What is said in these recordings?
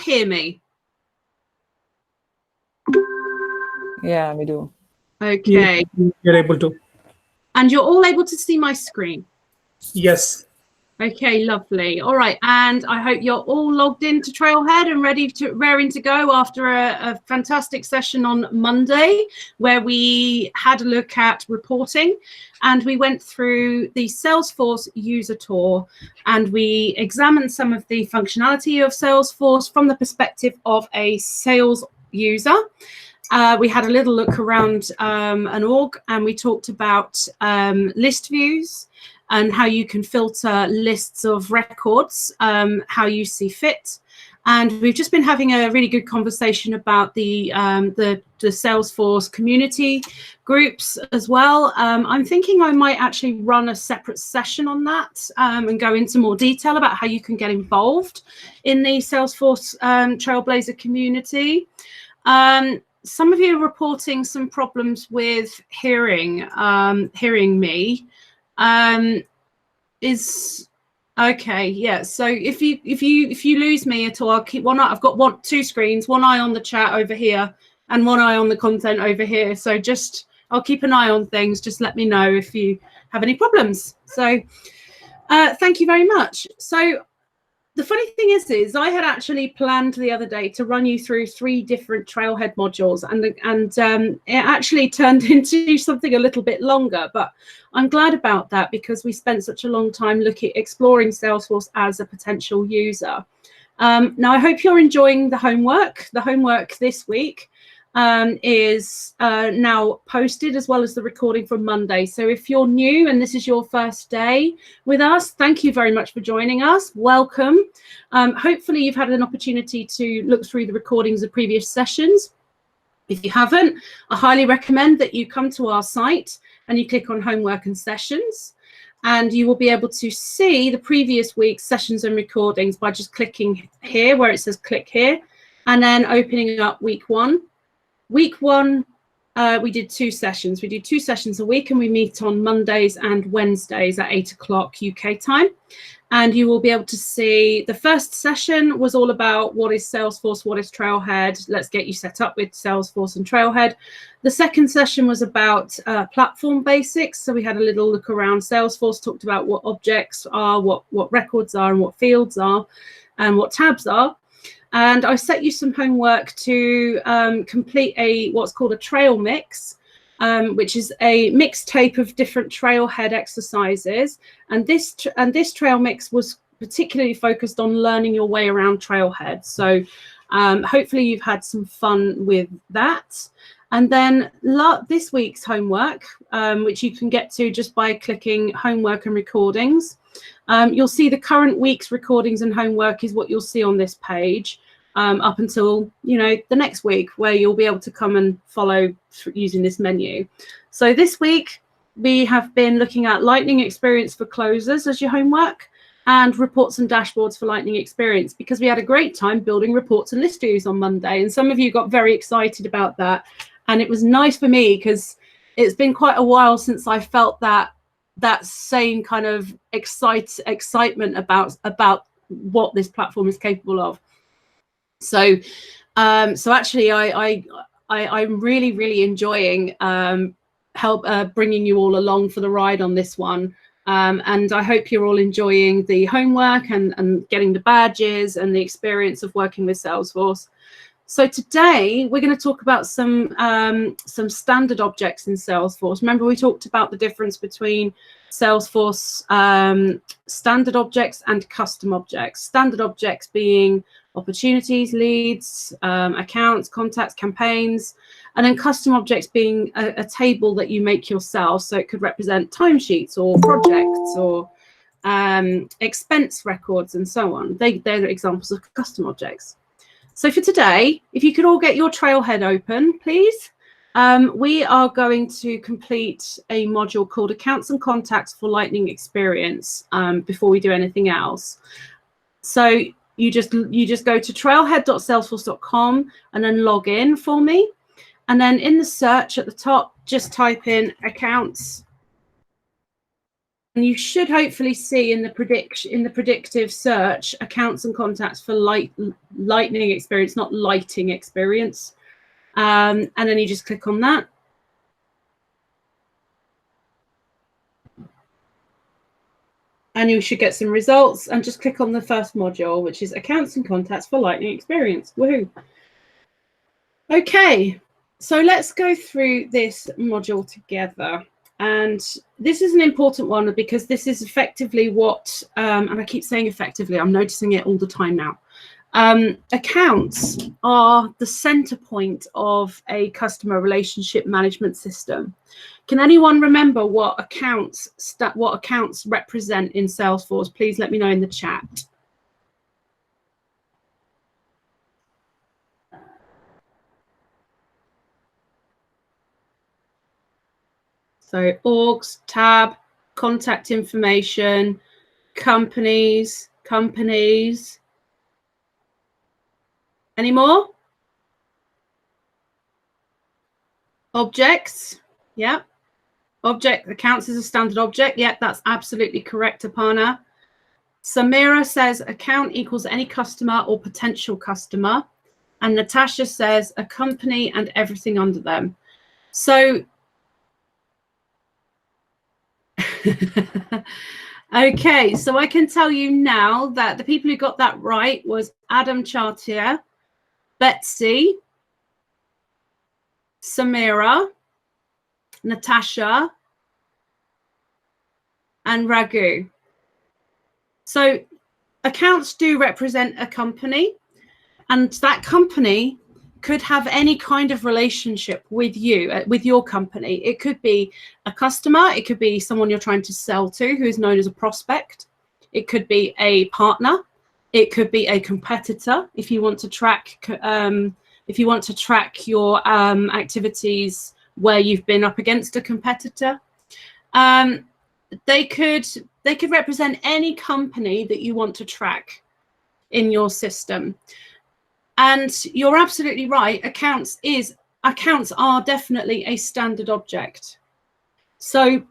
hear me? Yeah, we do. Okay. You're able to. And you're all able to see my screen? Yes. Okay, lovely. All right, and I hope you're all logged into Trailhead and raring to go after a fantastic session on Monday, where we had a look at reporting, and we went through the Salesforce user tour, and we examined some of the functionality of Salesforce from the perspective of a sales user. We had a little look around an org, and we talked about list views and how you can filter lists of records, how you see fit. And we've just been having a really good conversation about the Salesforce community groups as well. I'm thinking I might actually run a separate session on that and go into more detail about how you can get involved in the Salesforce Trailblazer community. Some of you are reporting some problems with hearing me. Is okay, yeah. So if you lose me at all, I'll keep one eye. I've got two screens, one eye on the chat over here and one eye on the content over here. So just I'll keep an eye on things. Just let me know if you have any problems. So thank you very much. So the funny thing is I had actually planned the other day to run you through 3 different Trailhead modules, and it actually turned into something a little bit longer, but I'm glad about that because we spent such a long time exploring Salesforce as a potential user. Now, I hope you're enjoying the homework. The homework this week is now posted, as well as the recording from Monday. So if you're new and this is your first day with us, thank you very much for joining us. Welcome. Hopefully you've had an opportunity to look through the recordings of previous sessions. If you haven't, I highly recommend that you come to our site and you click on homework and sessions, and you will be able to see the previous week's sessions and recordings by just clicking here where it says click here, and then opening up week 1. Week 1, we did 2 sessions. We do 2 sessions a week, and we meet on Mondays and Wednesdays at 8 o'clock UK time. And you will be able to see the first session was all about what is Salesforce, what is Trailhead. Let's get you set up with Salesforce and Trailhead. The second session was about platform basics. So we had a little look around Salesforce, talked about what objects are, what records are, and what fields are, and what tabs are. And I set you some homework to complete what's called a trail mix, which is a mixtape of different Trailhead exercises. And this trail mix was particularly focused on learning your way around Trailhead. So hopefully you've had some fun with that. And then this week's homework, which you can get to just by clicking homework and recordings. You'll see the current week's recordings and homework is what you'll see on this page up until, the next week, where you'll be able to come and follow using this menu. So this week, we have been looking at Lightning Experience for closers as your homework, and reports and dashboards for Lightning Experience, because we had a great time building reports and list views on Monday. And some of you got very excited about that. And it was nice for me because it's been quite a while since I felt that same kind of excitement about what this platform is capable of. So actually I'm really enjoying bringing you all along for the ride on this one. And I hope you're all enjoying the homework and getting the badges and the experience of working with Salesforce. So today we're going to talk about some standard objects in Salesforce. Remember, we talked about the difference between Salesforce standard objects and custom objects. Standard objects being opportunities, leads, accounts, contacts, campaigns, and then custom objects being a table that you make yourself. So it could represent timesheets or projects or expense records and so on. They're examples of custom objects. So for today, if you could all get your Trailhead open, please. We are going to complete a module called Accounts and Contacts for Lightning Experience before we do anything else. So you just go to trailhead.salesforce.com and then log in for me. And then in the search at the top, just type in accounts And you should hopefully see in the predictive search accounts and contacts for Lightning Experience, not Lighting Experience. And then you just click on that. And you should get some results, and just click on the first module, which is accounts and contacts for Lightning Experience. Woohoo. Okay, so let's go through this module together. And this is an important one because this is effectively what, and I keep saying effectively, I'm noticing it all the time now. Accounts are the center point of a customer relationship management system. Can anyone remember what accounts represent in Salesforce? Please let me know in the chat. So orgs, tab, contact information, companies. Any more? Objects. Yeah. Object accounts as a standard object. Yeah, that's absolutely correct, Aparna. Samira says account equals any customer or potential customer. And Natasha says a company and everything under them. So okay, so I can tell you now that the people who got that right was Adam Chartier, Betsy, Samira, Natasha, and Raghu. So accounts do represent a company, and that company could have any kind of relationship with you, with your company. It could be a customer, it could be someone you're trying to sell to who is known as a prospect. It could be a partner, it could be a competitor if you want to track your activities where you've been up against a competitor. They could represent any company that you want to track in your system. And you're absolutely right. Accounts are definitely a standard object. So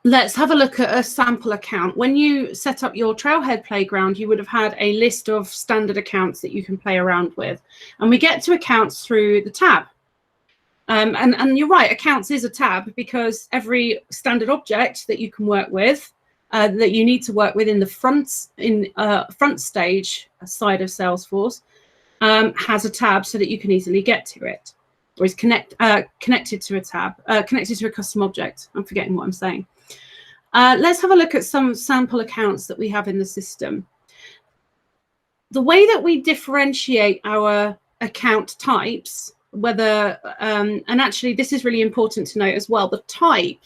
let's have a look at a sample account. When you set up your Trailhead playground, you would have had a list of standard accounts that you can play around with. And we get to accounts through the tab. And you're right, accounts is a tab because every standard object that you can work with, that you need to work with in the front stage side of Salesforce, has a tab so that you can easily get to it, or is connected to a tab, connected to a custom object. I'm forgetting what I'm saying. Let's have a look at some sample accounts that we have in the system. The way that we differentiate our account types, whether, and actually this is really important to note as well, the type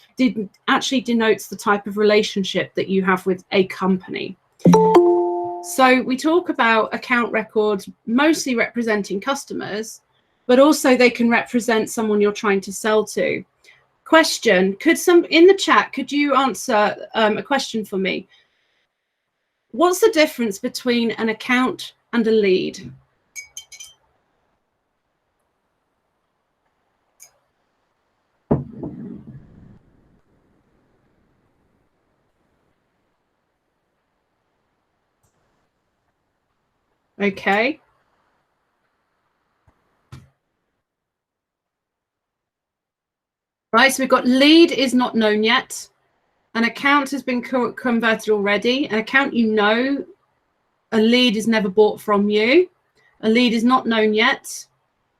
actually denotes the type of relationship that you have with a company. So we talk about account records mostly representing customers, but also they can represent someone you're trying to sell to. Question, in the chat, could you answer a question for me? What's the difference between an account and a lead? Okay. Right, so we've got lead is not known yet. An account has been converted already. An account you know. A lead is never bought from you. A lead is not known yet.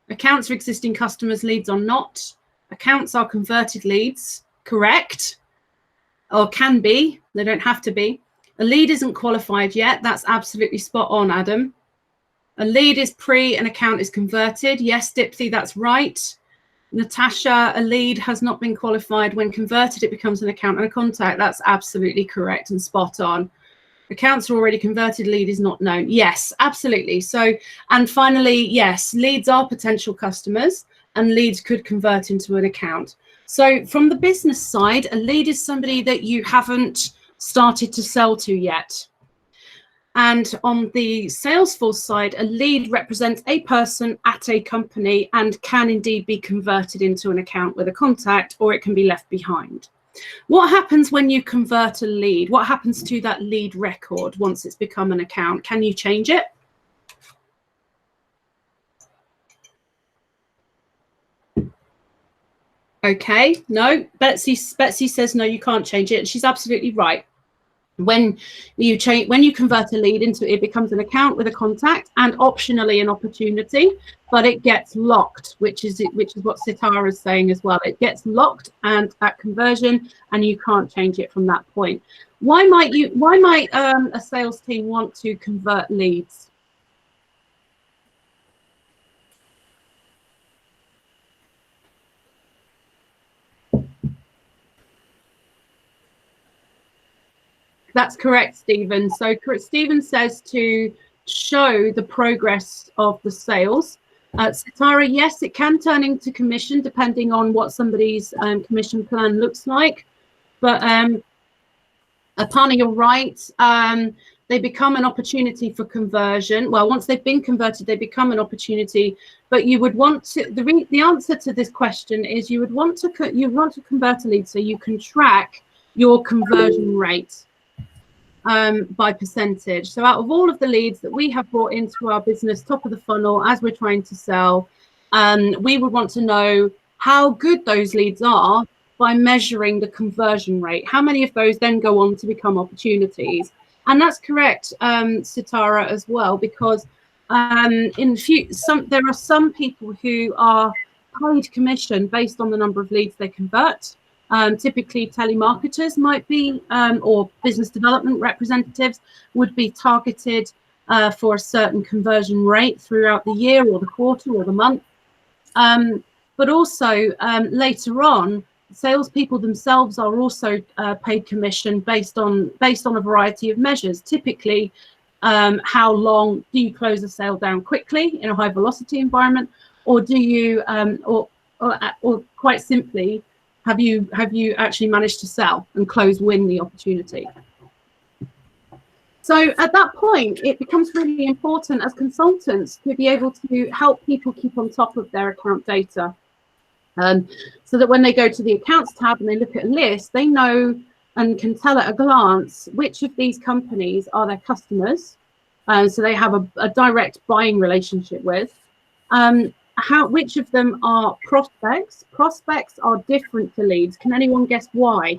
Accounts are existing customers, leads are not. Accounts are converted leads, correct? Or can be, they don't have to be. A lead isn't qualified yet. That's absolutely spot on, Adam. A lead is pre, an account is converted. Yes, Dipsy, that's right. Natasha, a lead has not been qualified. When converted, it becomes an account and a contact. That's absolutely correct and spot on. Accounts are already converted, lead is not known. Yes, absolutely. So, and finally, yes, leads are potential customers and leads could convert into an account. So from the business side, a lead is somebody that you haven't started to sell to yet. And on the Salesforce side, a lead represents a person at a company and can indeed be converted into an account with a contact, or it can be left behind. What happens when you convert a lead? What happens to that lead record once it's become an account? Can you change it? Okay, no, Betsy says no, you can't change it. She's absolutely right. When you convert a lead into it becomes an account with a contact and optionally an opportunity, but it gets locked, which is what Sitara is saying as well. It gets locked and at conversion, and you can't change it from that point. Why might a sales team want to convert leads? That's correct, Stephen. So Stephen says to show the progress of the sales. Sitara, yes, it can turn into commission depending on what somebody's commission plan looks like. But Aparna, you're right. They become an opportunity for conversion. Well, once they've been converted, they become an opportunity. But you would want to the answer to this question is you want to convert a lead so you can track your conversion rate. By percentage. So out of all of the leads that we have brought into our business, top of the funnel, as we're trying to sell, we would want to know how good those leads are by measuring the conversion rate. How many of those then go on to become opportunities? And that's correct, Sitara, as well, because there are some people who are paid commission based on the number of leads they convert. Typically telemarketers might be, or business development representatives would be targeted for a certain conversion rate throughout the year or the quarter or the month. But also later on, salespeople themselves are also paid commission based on a variety of measures. Typically, how long do you close a sale down quickly in a high velocity environment, or do you, or quite simply, have you actually managed to sell and win the opportunity? So at that point, it becomes really important as consultants to be able to help people keep on top of their account data. So that when they go to the accounts tab and they look at a list, they know and can tell at a glance which of these companies are their customers. So they have a direct buying relationship with. Which of them are prospects? Prospects are different to leads. Can anyone guess why?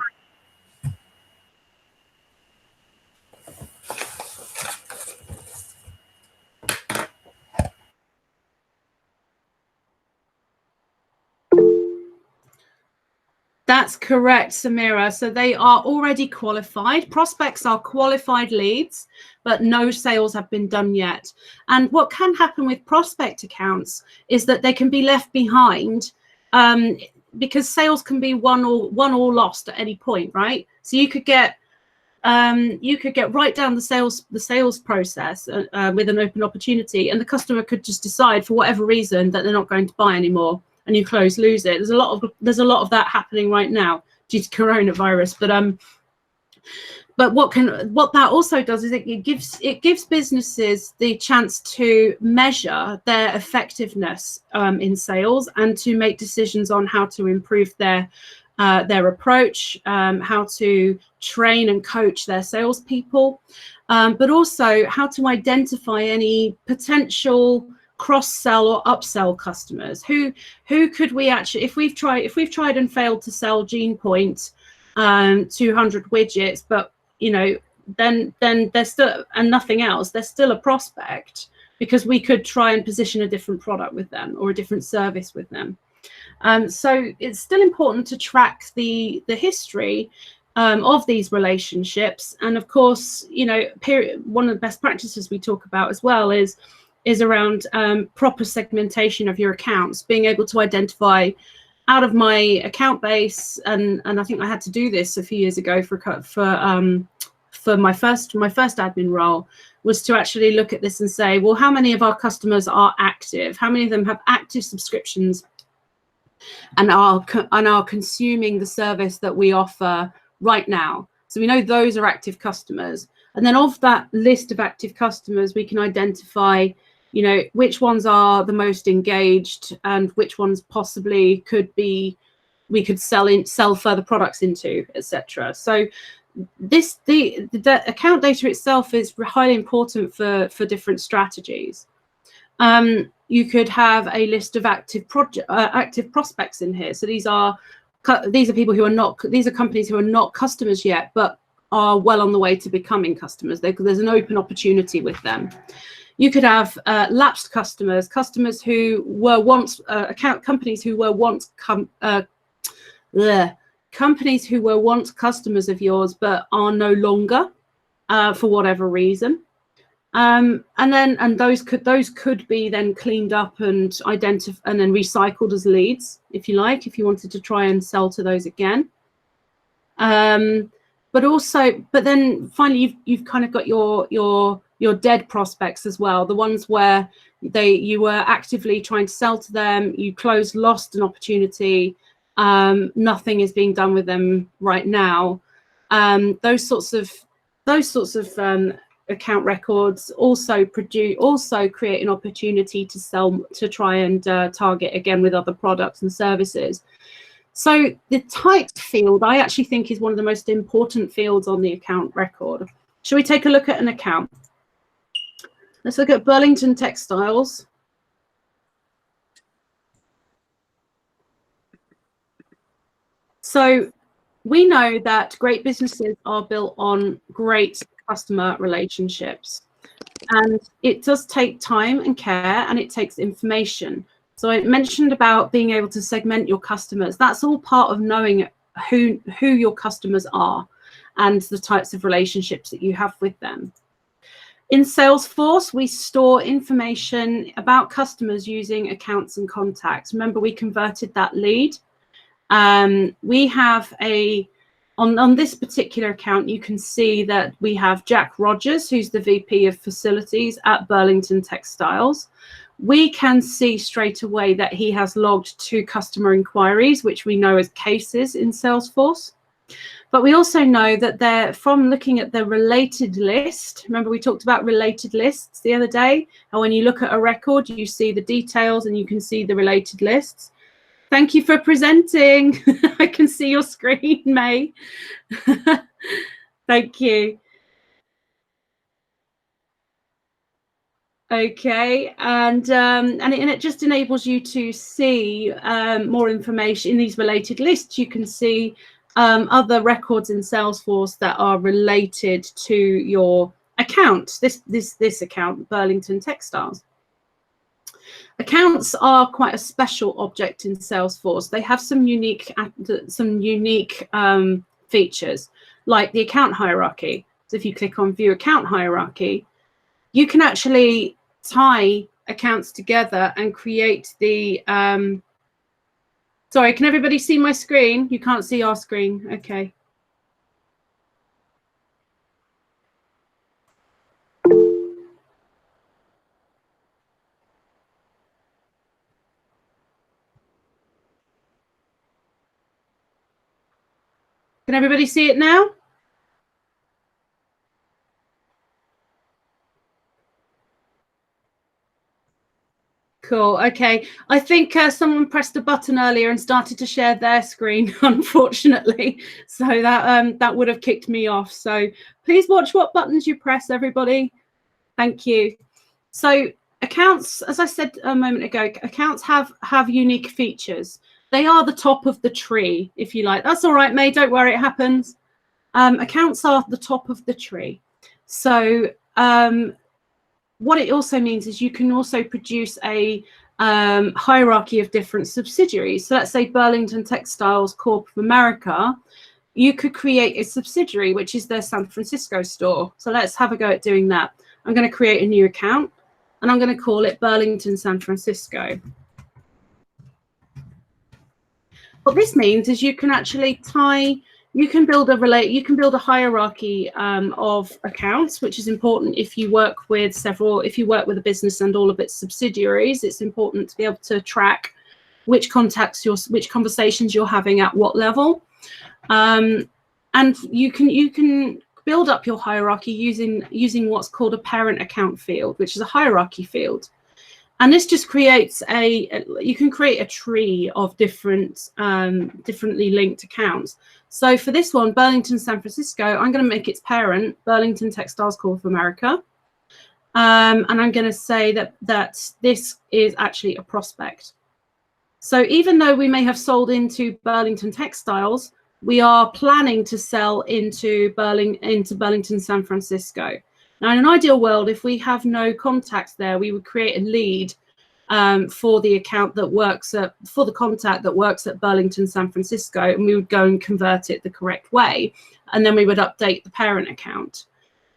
That's correct, Samira. So they are already qualified. Prospects are qualified leads, but no sales have been done yet. And what can happen with prospect accounts is that they can be left behind because sales can be won or lost at any point, right? So you could get right down the sales process with an open opportunity, and the customer could just decide for whatever reason that they're not going to buy anymore, and you lose it. There's a lot of that happening right now due to coronavirus. But what that also does is it gives businesses the chance to measure their effectiveness in sales and to make decisions on how to improve their approach, how to train and coach their salespeople, but also how to identify any potential cross-sell or upsell customers. Who could we actually, if we've tried and failed to sell Gene Point 200 widgets, but then they're still, and nothing else, they're still a prospect, because we could try and position a different product with them or a different service with them. So it's still important to track the history of these relationships. And of course, one of the best practices we talk about as well is around proper segmentation of your accounts, being able to identify out of my account base, and I think I had to do this a few years ago for my first admin role, was to actually look at this and say, well, how many of our customers are active? How many of them have active subscriptions and are consuming the service that we offer right now? So we know those are active customers, and then of that list of active customers, we can identify which ones are the most engaged and which ones possibly could be we could sell further products into, etc. So the account data itself is highly important for different strategies. You could have a list of active prospects in here. So these are people who are not, these are companies who are not customers yet, but are well on the way to becoming customers. There's an open opportunity with them. You could have lapsed customers who were once companies who were once companies who were once customers of yours but are no longer for whatever reason. And those could be then cleaned up and identified and then recycled as leads, if you like, if you wanted to try and sell to those again. But then finally you've kind of got your dead prospects as well, the ones where you were actively trying to sell to them, you lost an opportunity, nothing is being done with them right now. Those sorts of account records also create an opportunity to sell, to try and target again with other products and services. So the type field, I actually think, is one of the most important fields on the account record. Shall we take a look at an account? Let's look at Burlington Textiles. So we know that great businesses are built on great customer relationships, and it does take time and care, and it takes information. So I mentioned about being able to segment your customers. That's all part of knowing who your customers are and the types of relationships that you have with them. In Salesforce, we store information about customers using accounts and contacts. Remember, we converted that lead. We have on this particular account, you can see that we have Jack Rogers, who's the VP of Facilities at Burlington Textiles. We can see straight away that he has logged 2 customer inquiries, which we know as cases in Salesforce. But we also know that from looking at the related list, remember we talked about related lists the other day, and when you look at a record, you see the details and you can see the related lists. Thank you for presenting. I can see your screen, May. Thank you. Okay, and it just enables you to see more information in these related lists. You can see other records in Salesforce that are related to your account. This account, Burlington Textiles. Accounts are quite a special object in Salesforce. They have some unique features, like the account hierarchy. So if you click on View Account Hierarchy, you can actually tie accounts together and create the sorry, can everybody see my screen? You can't see our screen. Okay. Can everybody see it now? Cool. Okay. I think someone pressed a button earlier and started to share their screen, unfortunately. So that would have kicked me off. So please watch what buttons you press, everybody. Thank you. So accounts, as I said a moment ago, accounts have unique features. They are the top of the tree, if you like. That's all right, May. Don't worry, it happens. Accounts are the top of the tree. So what it also means is you can also produce a hierarchy of different subsidiaries. So let's say Burlington Textiles Corp of America, you could create a subsidiary, which is their San Francisco store. So let's have a go at doing that. I'm going to create a new account, and I'm going to call it Burlington San Francisco. What this means is you can actually build a hierarchy of accounts, which is important if you work with a business and all of its subsidiaries. It's important to be able to track which conversations you're having at what level, and you can build up your hierarchy using what's called a parent account field, which is a hierarchy field. And this just creates you can create a tree of different, differently linked accounts. So for this one, Burlington, San Francisco, I'm going to make its parent Burlington Textiles Corp of America. And I'm going to say that this is actually a prospect. So even though we may have sold into Burlington Textiles, we are planning to sell into Burlington, San Francisco. Now, in an ideal world, if we have no contacts there, we would create a lead for the account that works for the contact that works at Burlington, San Francisco, and we would go and convert it the correct way, and then we would update the parent account.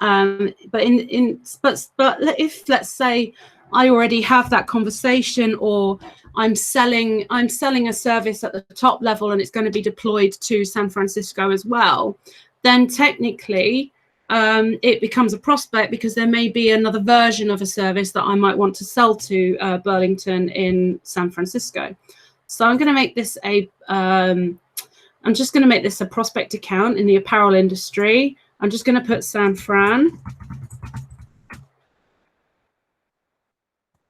But if, let's say, I already have that conversation, or I'm selling a service at the top level and it's going to be deployed to San Francisco as well, then technically it becomes a prospect, because there may be another version of a service that I might want to sell to Burlington in San Francisco. So I'm going to make this I'm just going to make this a prospect account in the apparel industry. I'm just going to put San Fran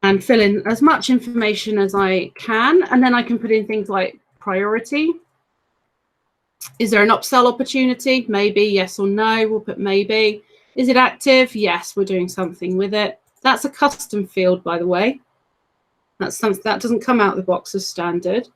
and fill in as much information as I can. And then I can put in things like priority. Is there an upsell opportunity? Maybe, yes or no. We'll put maybe. Is it active? Yes, we're doing something with it. That's a custom field, by the way. That's something that doesn't come out of the box as standard.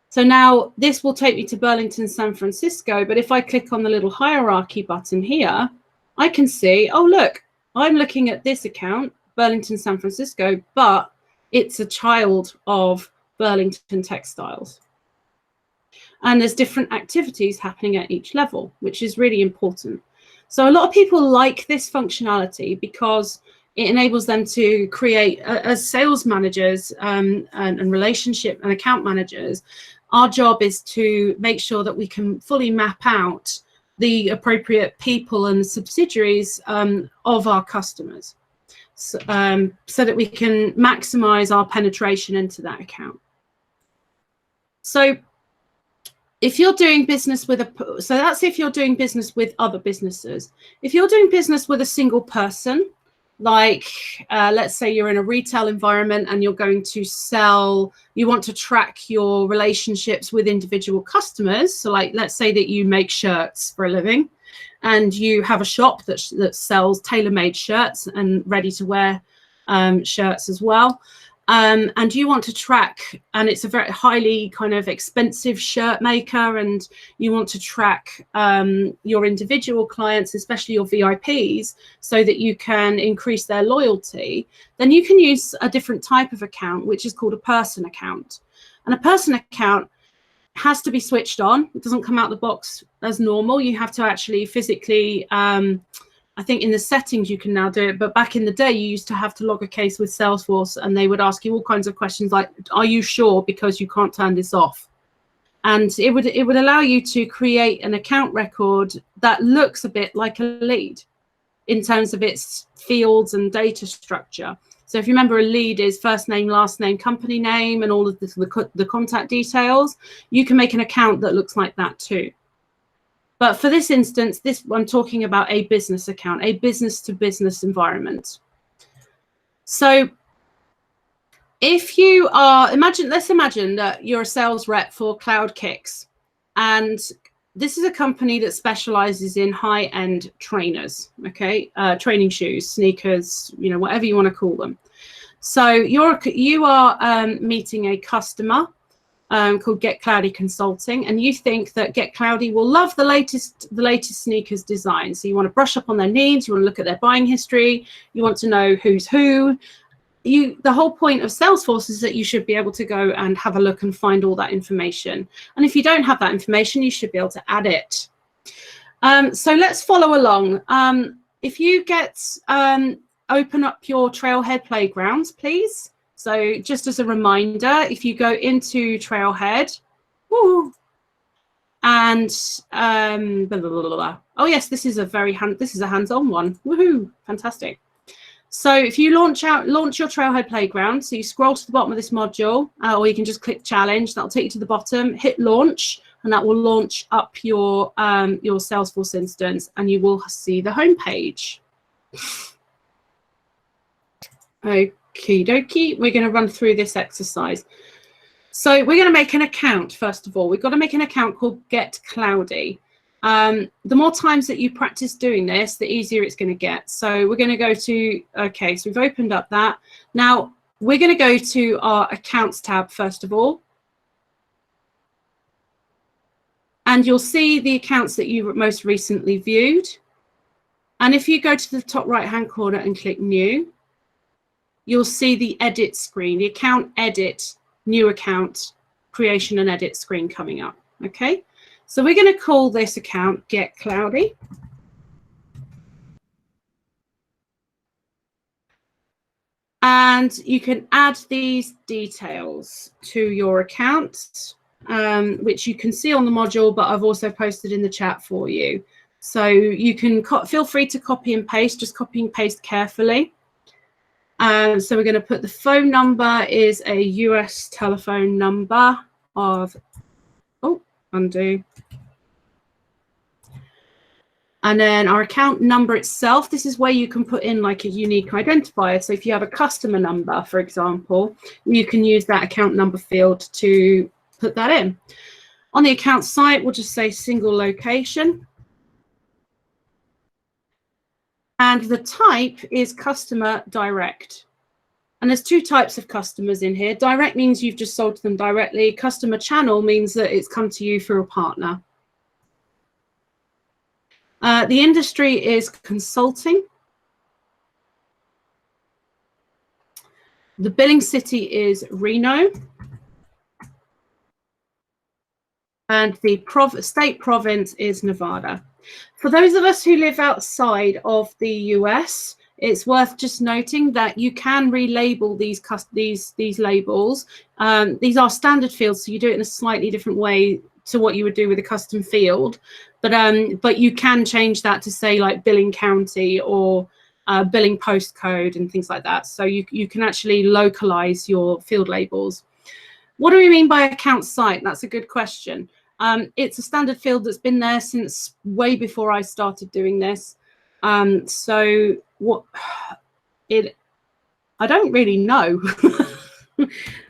So now this will take me to Burlington, San Francisco. But if I click on the little hierarchy button here, I can see, oh, look, I'm looking at this account, Burlington, San Francisco, but it's a child of Burlington Textiles. And there's different activities happening at each level, which is really important. So a lot of people like this functionality because it enables them to create, as sales managers and relationship and account managers, our job is to make sure that we can fully map out the appropriate people and subsidiaries of our customers, so that we can maximize our penetration into that account. So if you're doing business with so that's if you're doing business with other businesses. If you're doing business with a single person, like let's say you're in a retail environment and you're going to sell, you want to track your relationships with individual customers. So like, let's say that you make shirts for a living and you have a shop that sells tailor-made shirts and ready-to-wear shirts as well. And you want to track, and it's a very highly kind of expensive shirt maker, and you want to track your individual clients, especially your VIPs, so that you can increase their loyalty, then you can use a different type of account, which is called a person account. And a person account has to be switched on. It doesn't come out the box as normal. You have to actually physically, I think in the settings you can now do it, but back in the day you used to have to log a case with Salesforce, and they would ask you all kinds of questions like, are you sure, because you can't turn this off? And it would allow you to create an account record that looks a bit like a lead in terms of its fields and data structure. So if you remember, a lead is first name, last name, company name, and all of the contact details. You can make an account that looks like that too. But for this instance, I'm talking about a business account, a business-to-business environment. So if you are, let's imagine that you're a sales rep for Cloud Kicks, and this is a company that specializes in high-end trainers, okay? Training shoes, sneakers, you know, whatever you want to call them. So you are meeting a customer called Get Cloudy Consulting, and you think that Get Cloudy will love the latest sneakers design. So you want to brush up on their needs, you want to look at their buying history, you want to know who's who. The whole point of Salesforce is that you should be able to go and have a look and find all that information. And if you don't have that information, you should be able to add it. So let's follow along. If you open up your Trailhead playgrounds, please. So just as a reminder, if you go into Trailhead, and blah, blah, blah, blah. Oh yes, this is a hands-on one. Woohoo! Fantastic. So if you launch your Trailhead playground, so you scroll to the bottom of this module, or you can just click challenge. That'll take you to the bottom. Hit launch, and that will launch up your Salesforce instance, and you will see the home page. Okie dokie. We're going to run through this exercise. So we're going to make an account, first of all. We've got to make an account called Get Cloudy. The more times that you practice doing this, the easier it's going to get. So we're going to go to, okay, so we've opened up that. Now, we're going to go to our Accounts tab, first of all. And you'll see the accounts that you most recently viewed. And if you go to the top right-hand corner and click New, you'll see the Edit screen, the Account Edit, New Account, Creation and Edit screen coming up, okay? So we're going to call this account Get Cloudy. And you can add these details to your account, which you can see on the module, but I've also posted in the chat for you. So you can feel free to copy and paste, just copy and paste carefully. So we're going to put the phone number is a US telephone number of, oh, undo. And then our account number itself, this is where you can put in like a unique identifier. So if you have a customer number, for example, you can use that account number field to put that in. On the account site, we'll just say single location. And the type is customer direct. And there's two types of customers in here. Direct means you've just sold to them directly. Customer channel means that it's come to you through a partner. The industry is consulting. The billing city is Reno. And the state province is Nevada. For those of us who live outside of the US, it's worth just noting that you can relabel these labels. These are standard fields, so you do it in a slightly different way to what you would do with a custom field. But you can change that to say like billing county or billing postcode and things like that. So you can actually localize your field labels. What do we mean by account site? That's a good question. It's a standard field that's been there since way before I started doing this. So what I don't really know.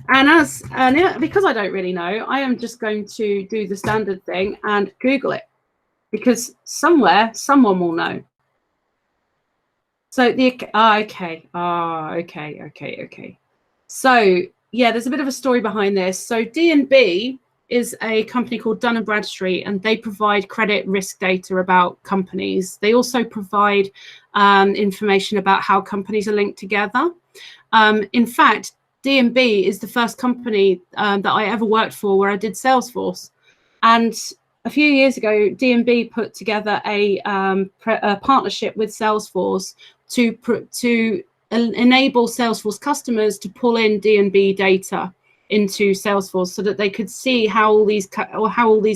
and because I don't really know, I am just going to do the standard thing and Google it, because somewhere someone will know. So okay. So yeah, there's a bit of a story behind this. So D&B is a company called Dun & Bradstreet, and they provide credit risk data about companies. They also provide information about how companies are linked together. In fact, D&B is the first company that I ever worked for where I did Salesforce. And a few years ago, D&B put together a partnership with Salesforce to enable Salesforce customers to pull in D&B data into Salesforce so that they could see how all these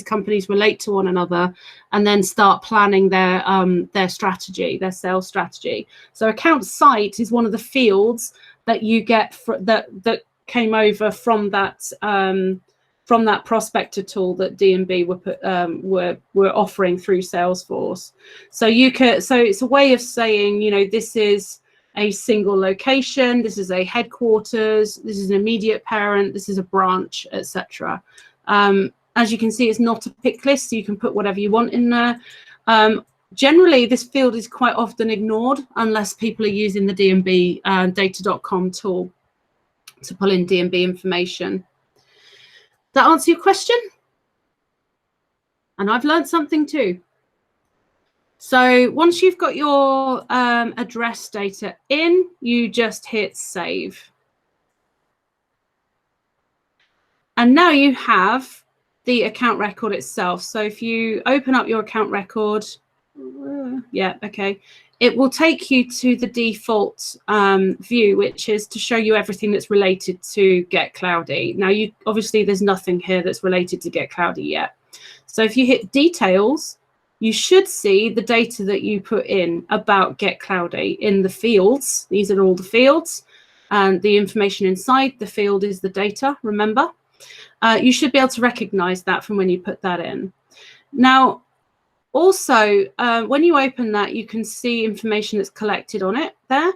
companies relate to one another, and then start planning their strategy, their sales strategy. So account site is one of the fields that you get that came over from that prospector tool that D&B were offering through Salesforce. So it's a way of saying, you know, this is a single location, this is a headquarters, this is an immediate parent, this is a branch, etc. As you can see, it's not a pick list, so you can put whatever you want in there. Generally, this field is quite often ignored unless people are using the D&B data.com tool to pull in D&B information. That answer your question? And I've learned something too. So once you've got your address data in, you just hit save. And now you have the account record itself. So if you open up your account record, yeah, okay, it will take you to the default view, which is to show you everything that's related to Get Cloudy. Now, obviously there's nothing here that's related to Get Cloudy yet. So if you hit details, you should see the data that you put in about Get Cloudy in the fields. These are all the fields, and the information inside the field is the data, remember? You should be able to recognize that from when you put that in. Now, also, when you open that, you can see information that's collected on it there.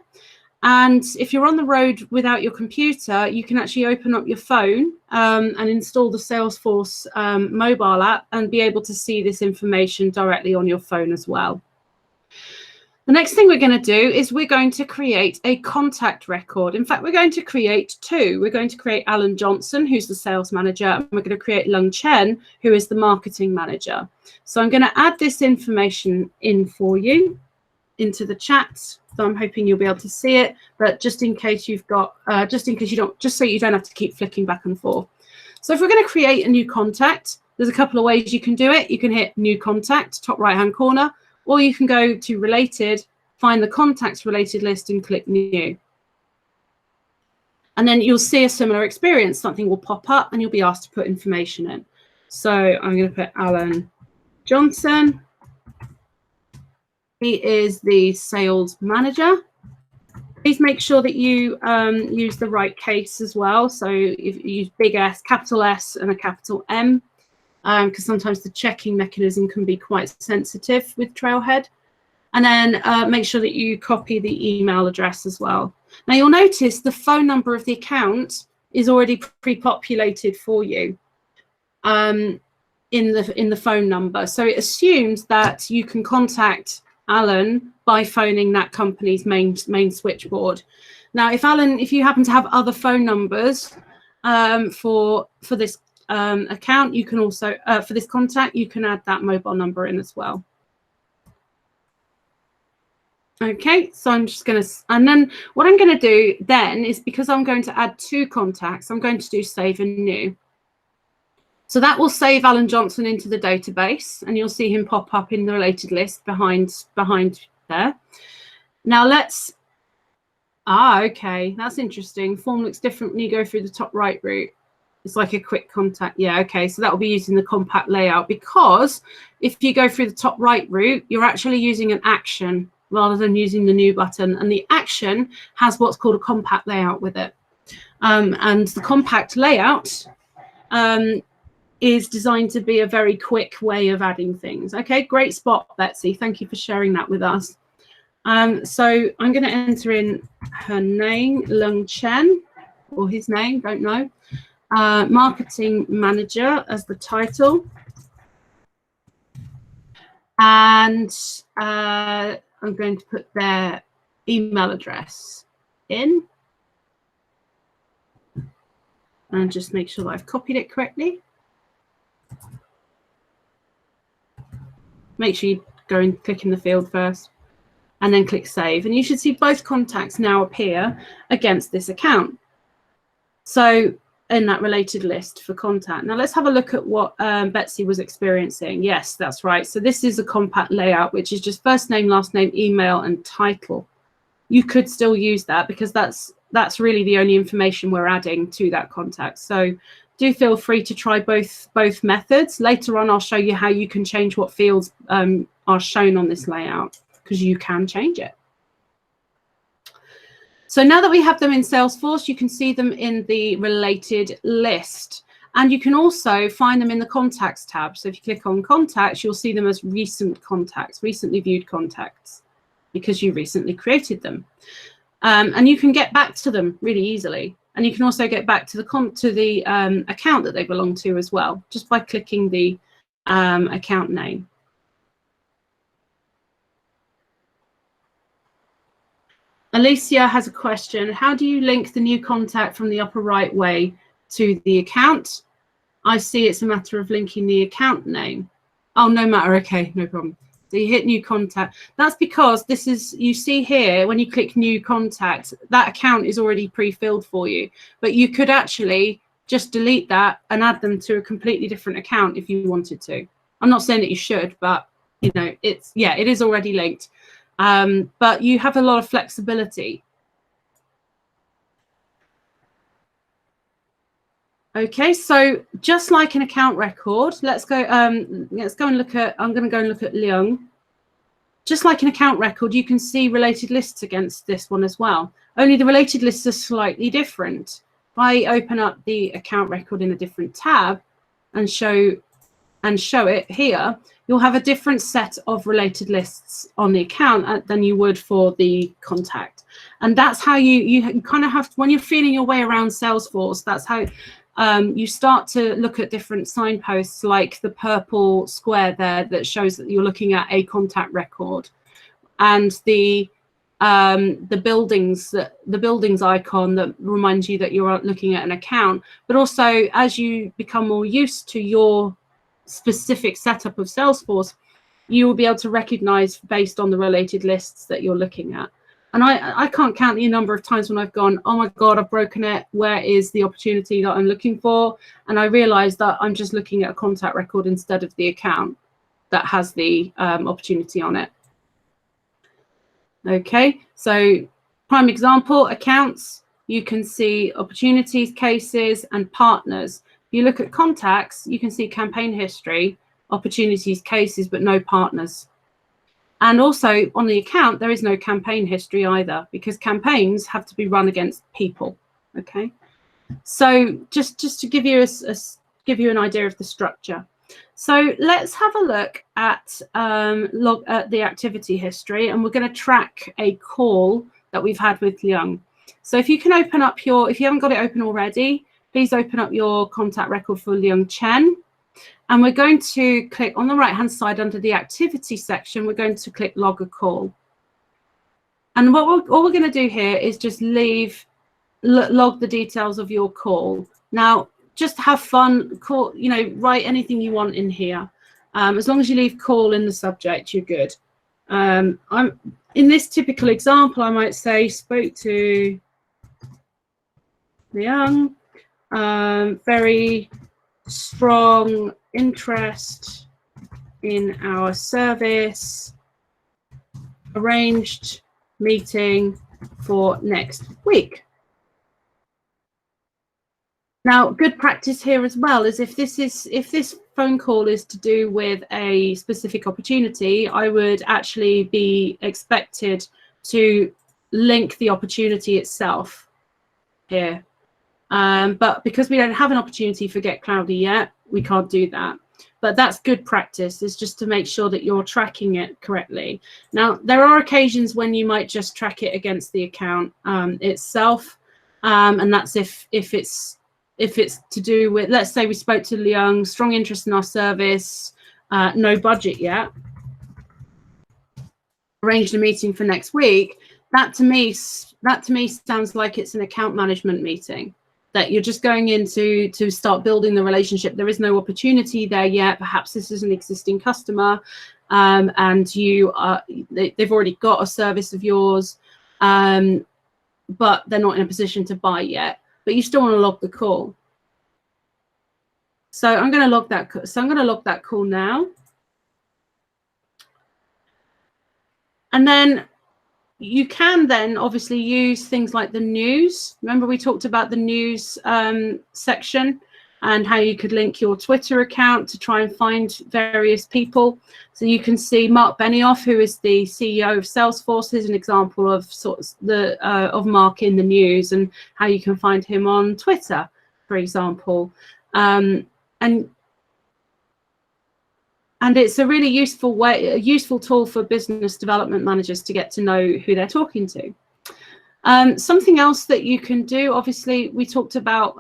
And if you're on the road without your computer, you can actually open up your phone and install the Salesforce mobile app and be able to see this information directly on your phone as well. The next thing we're going to do is we're going to create a contact record. In fact, we're going to create two. We're going to create Alan Johnson, who's the sales manager, and we're going to create Lung Chen, who is the marketing manager. So I'm going to add this information in for you into the chat. So I'm hoping you'll be able to see it, but just in case you've got, just so you don't have to keep flicking back and forth. So if we're going to create a new contact, there's a couple of ways you can do it. You can hit New Contact, top right-hand corner, or you can go to Related, find the Contacts Related list and click New. And then you'll see a similar experience. Something will pop up and you'll be asked to put information in. So I'm going to put Alan Johnson. He is the sales manager. Please make sure that you use the right case as well. So if you use big S, capital S and a capital M, because sometimes the checking mechanism can be quite sensitive with Trailhead. And then make sure that you copy the email address as well. Now you'll notice the phone number of the account is already pre-populated for you in the phone number. So it assumes that you can contact Alan by phoning that company's main switchboard. Now, if you happen to have other phone numbers for this account, you can also for this contact, you can add that mobile number in as well. Okay, so I'm just going to, and then what I'm going to do then is, because I'm going to add two contacts, I'm going to do Save and New. So that will save Alan Johnson into the database, and you'll see him pop up in the related list behind there. Now let's, okay, that's interesting. Form looks different when you go through the top right route. It's like a quick contact. Yeah, okay, so that will be using the compact layout, because if you go through the top right route, you're actually using an action rather than using the new button, and the action has what's called a compact layout with it. And the compact layout is designed to be a very quick way of adding things. Okay, great spot, Betsy. Thank you for sharing that with us. So I'm going to enter in her name, Lung Chen, or his name, don't know. Marketing manager as the title. And I'm going to put their email address in. And just make sure that I've copied it correctly. Make sure you go and click in the field first and then click Save. And you should see both contacts now appear against this account. So in that related list for contact. Now let's have a look at what Betsy was experiencing. Yes, that's right. So this is a compact layout, which is just first name, last name, email, and title. You could still use that because that's really the only information we're adding to that contact. So do feel free to try both methods. Later on, I'll show you how you can change what fields are shown on this layout, because you can change it. So now that we have them in Salesforce, you can see them in the related list. And you can also find them in the contacts tab. So if you click on contacts, you'll see them as recent contacts, recently viewed contacts, because you recently created them. And you can get back to them really easily. And you can also get back to the account that they belong to as well, just by clicking the account name. Alicia has a question. How do you link the new contact from the upper right way to the account? I see it's a matter of linking the account name. Oh, no matter. Okay, no problem. So you hit new contact. That's because this is, you see here, when you click new contact, that account is already pre-filled for you. But you could actually just delete that and add them to a completely different account if you wanted to. I'm not saying that you should, but you know, it is already linked. But you have a lot of flexibility. Okay, so just like an account record, let's go and look at, I'm going to go and look at Leung. Just like an account record, you can see related lists against this one as well. Only the related lists are slightly different. If I open up the account record in a different tab and show and show it here, you'll have a different set of related lists on the account than you would for the contact. And that's how you kind of have to, when you're feeling your way around Salesforce, that's how you start to look at different signposts, like the purple square there that shows that you're looking at a contact record, and the buildings icon that reminds you that you're looking at an account. But also, as you become more used to your specific setup of Salesforce, you will be able to recognize based on the related lists that you're looking at. And I can't count the number of times when I've gone, oh my God, I've broken it. Where is the opportunity that I'm looking for? And I realized that I'm just looking at a contact record instead of the account that has the opportunity on it. Okay, so prime example, accounts, you can see opportunities, cases, and partners. If you look at contacts, you can see campaign history, opportunities, cases, but no partners. And also on the account, there is no campaign history either, because campaigns have to be run against people. Okay, so just to give you an idea of the structure. So let's have a look at the activity history, and we're going to track a call that we've had with Liang. So if you can open up if you haven't got it open already, please open up your contact record for Liang Chen. And we're going to click on the right-hand side under the activity section. We're going to click log a call. And all we're going to do here is just log the details of your call. Now, just have fun, call, write anything you want in here. As long as you leave call in the subject, you're good. In this typical example, I might say, spoke to Liang, very strong interest in our service, arranged meeting for next week. Now, good practice here as well is if this phone call is to do with a specific opportunity, I would actually be expected to link the opportunity itself here. But because we don't have an opportunity for Get Cloudy yet, we can't do that. But that's good practice, is just to make sure that you're tracking it correctly. Now, there are occasions when you might just track it against the account itself, and that's if it's to do with, let's say we spoke to Liang, strong interest in our service, no budget yet, arranged a meeting for next week. That to me sounds like it's an account management meeting, that you're just going in to start building the relationship. There is no opportunity there yet. Perhaps this is an existing customer, and they've already got a service of yours, but they're not in a position to buy yet. But you still want to log the call. So I'm going to log that. So I'm going to log that call now. And then you can then obviously use things like the news. Remember we talked about the news section and how you could link your Twitter account to try and find various people. So you can see Mark Benioff, who is the CEO of Salesforce, is an example of of Mark in the news and how you can find him on Twitter, for example. And it's a really useful tool for business development managers to get to know who they're talking to. Something else that you can do, obviously, we talked about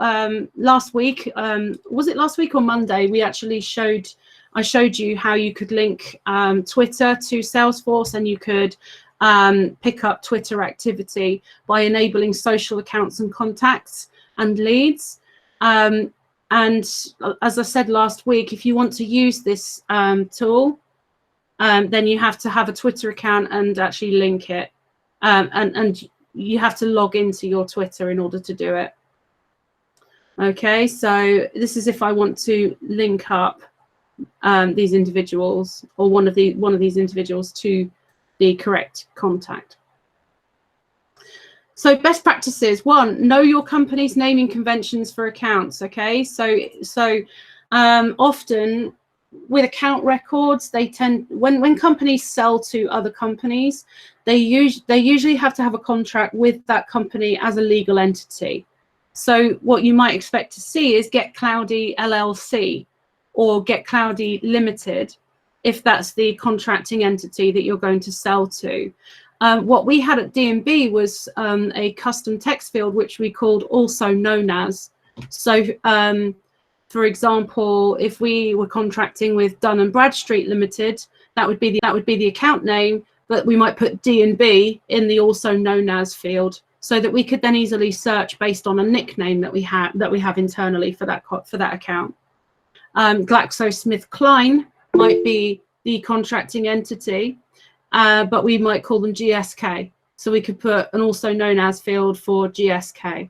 last week. Was it last week or Monday? I showed you how you could link Twitter to Salesforce, and you could pick up Twitter activity by enabling social accounts and contacts and leads. And as I said last week, if you want to use this tool, then you have to have a Twitter account and actually link it. And you have to log into your Twitter in order to do it. Okay, so this is if I want to link up these individuals, or one of these individuals, to the correct contact. So best practices: 1, know your company's naming conventions for accounts. Okay, so often with account records, they tend, when companies sell to other companies, they usually have to have a contract with that company as a legal entity. So what you might expect to see is Get Cloudy LLC, or Get Cloudy Limited, if that's the contracting entity that you're going to sell to. What we had at D&B was a custom text field, which we called also known as. So, for example, if we were contracting with Dun & Bradstreet Limited, that would be the account name, but we might put D&B in the also known as field, so that we could then easily search based on a nickname that we have internally for that account. GlaxoSmithKline might be the contracting entity, but we might call them GSK. So we could put an also known as field for GSK.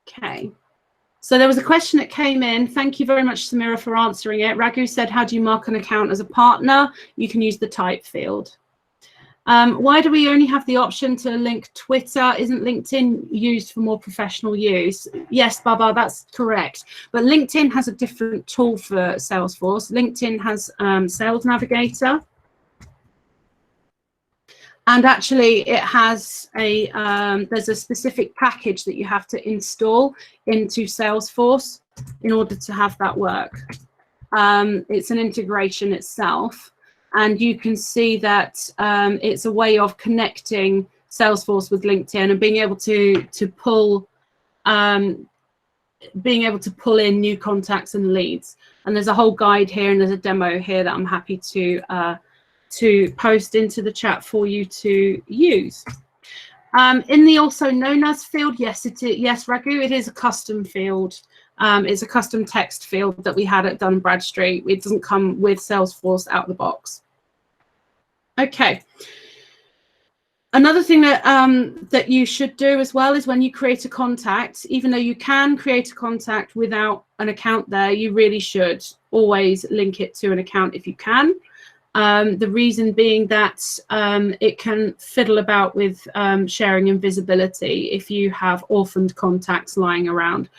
Okay. So there was a question that came in. Thank you very much, Samira, for answering it. Raghu said, how do you mark an account as a partner? You can use the type field. Why do we only have the option to link Twitter? Isn't LinkedIn used for more professional use? Yes, Baba, that's correct. But LinkedIn has a different tool for Salesforce. LinkedIn has Sales Navigator. And actually, it has there's a specific package that you have to install into Salesforce in order to have that work. It's an integration itself. And you can see that it's a way of connecting Salesforce with LinkedIn and being able to pull in new contacts and leads. And there's a whole guide here, and there's a demo here that I'm happy to post into the chat for you to use. In the also known as field, yes, yes, Raghu, it is a custom field. It's a custom text field that we had at Dun & Bradstreet. It doesn't come with Salesforce out of the box. Okay. Another thing that that you should do as well is when you create a contact, even though you can create a contact without an account there, you really should always link it to an account if you can. The reason being that it can fiddle about with sharing and visibility if you have orphaned contacts lying around.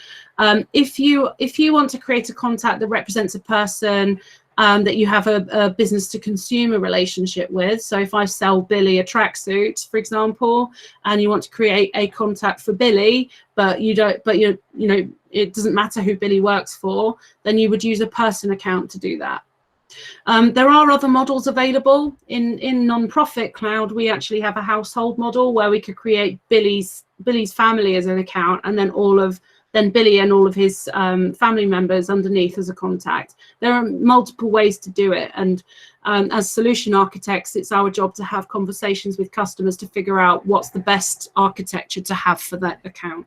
If you want to create a contact that represents a person that you have a business to consumer relationship with, so if I sell Billy a tracksuit, for example, and you want to create a contact for Billy, but you know it doesn't matter who Billy works for, then you would use a person account to do that. There are other models available in non-profit cloud. We actually have a household model where we could create Billy's family as an account, and then Billy and all of his family members underneath as a contact. There are multiple ways to do it, and as solution architects, it's our job to have conversations with customers to figure out what's the best architecture to have for that account.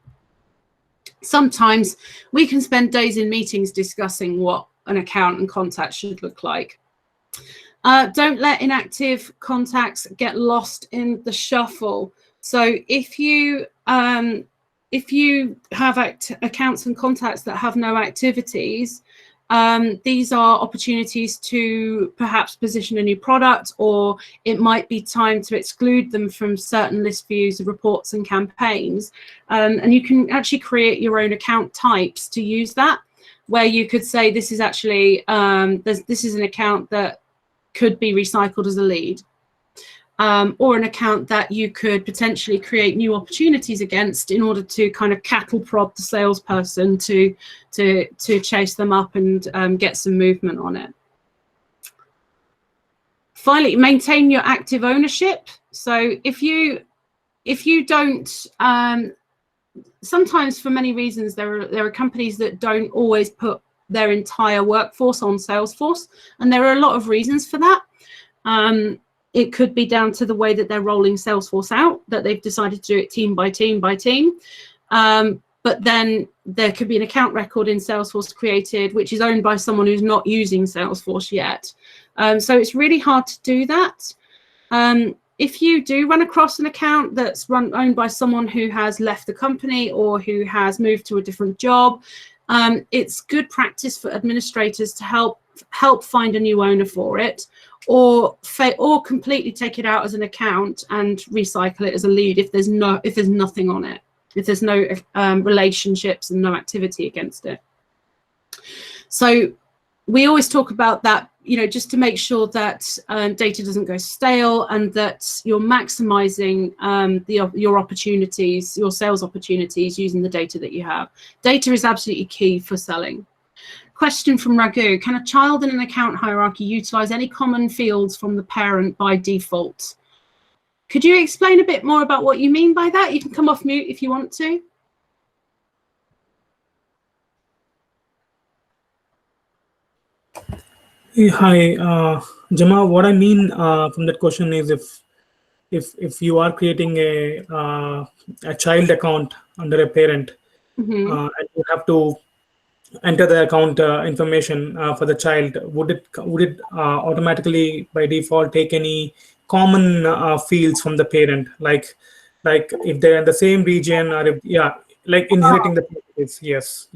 Sometimes we can spend days in meetings discussing what an account and contact should look like. Don't let inactive contacts get lost in the shuffle. So if you have accounts and contacts that have no activities, these are opportunities to perhaps position a new product, or it might be time to exclude them from certain list views of reports and campaigns. And you can actually create your own account types to use that, where you could say this is actually this is an account that could be recycled as a lead, or an account that you could potentially create new opportunities against in order to kind of cattle prod the salesperson to chase them up and get some movement on it. Finally, maintain your active ownership. So if you don't, sometimes for many reasons, there are companies that don't always put their entire workforce on Salesforce, and there are a lot of reasons for that. It could be down to the way that they're rolling Salesforce out, that they've decided to do it team by team by team. But then there could be an account record in Salesforce created, which is owned by someone who's not using Salesforce yet. So it's really hard to do that. If you do run across an account that's owned by someone who has left the company or who has moved to a different job, it's good practice for administrators to help find a new owner for it, or completely take it out as an account and recycle it as a lead if there's nothing on it, if there's no relationships and no activity against it. So we always talk about that, just to make sure that data doesn't go stale and that you're maximizing your opportunities, your sales opportunities using the data that you have. Data is absolutely key for selling. Question from Raghu: can a child in an account hierarchy utilize any common fields from the parent by default? Could you explain a bit more about what you mean by that? You can come off mute if you want to. Hi, Gemma. What I mean from that question is if you are creating a child account under a parent, and you have to enter the account information for the child, would it automatically by default take any common fields from the parent, like if they're in the same region, or if, like inheriting the properties? Yes.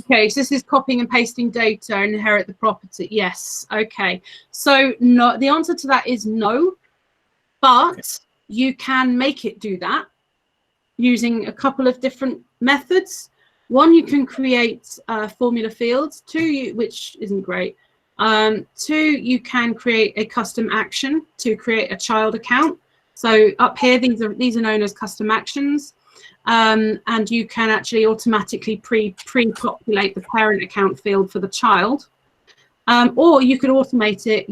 Okay, so this is copying and pasting data and inherit the property. Yes. Okay. So no, the answer to that is no, but you can make it do that using a couple of different methods. One, you can create formula fields. Two, which isn't great. Two, you can create a custom action to create a child account. So up here, these are known as custom actions, and you can actually automatically pre-populate the parent account field for the child, or you could automate it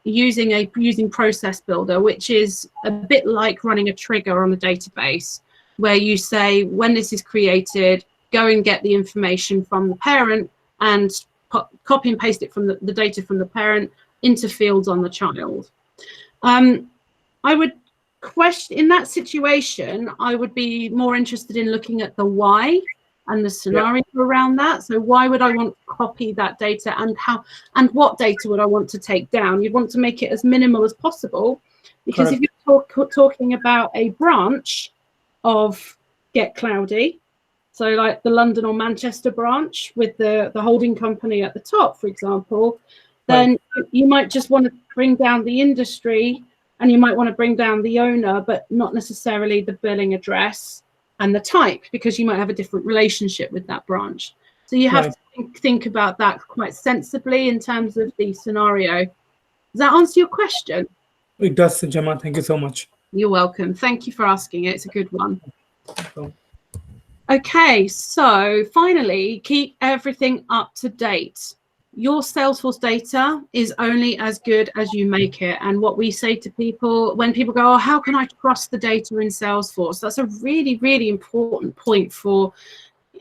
using process builder, which is a bit like running a trigger on the database, where you say, when this is created, go and get the information from the parent and copy and paste it from the data from the parent into fields on the child. I would question, in that situation, I would be more interested in looking at the why and the scenario around that. So why would I want to copy that data, and how, and what data would I want to take down? You'd want to make it as minimal as possible, because if you're talking about a branch of Get Cloudy, so like the London or Manchester branch with the holding company at the top, for example, then you might just want to bring down the industry, and you might want to bring down the owner, but not necessarily the billing address and the type, because you might have a different relationship with that branch. So you have to think about that quite sensibly in terms of the scenario. Does that answer your question? It does, Gemma. Thank you so much. You're welcome. Thank you for asking it. It's a good one. Okay, so finally, keep everything up to date. Your Salesforce data is only as good as you make it. And what we say to people when people go, oh, how can I trust the data in Salesforce? That's a really, really important point for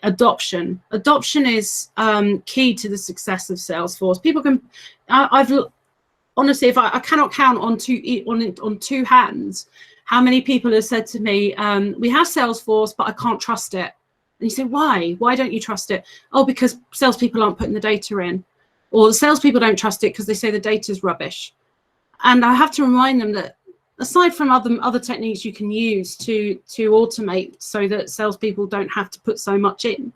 adoption. Adoption is key to the success of Salesforce. People can, honestly, if I cannot count on two hands how many people have said to me, we have Salesforce, but I can't trust it. And you say, why? Why don't you trust it? Oh, because salespeople aren't putting the data in. Or the salespeople don't trust it because they say the data is rubbish. And I have to remind them that aside from other techniques you can use to automate so that salespeople don't have to put so much in,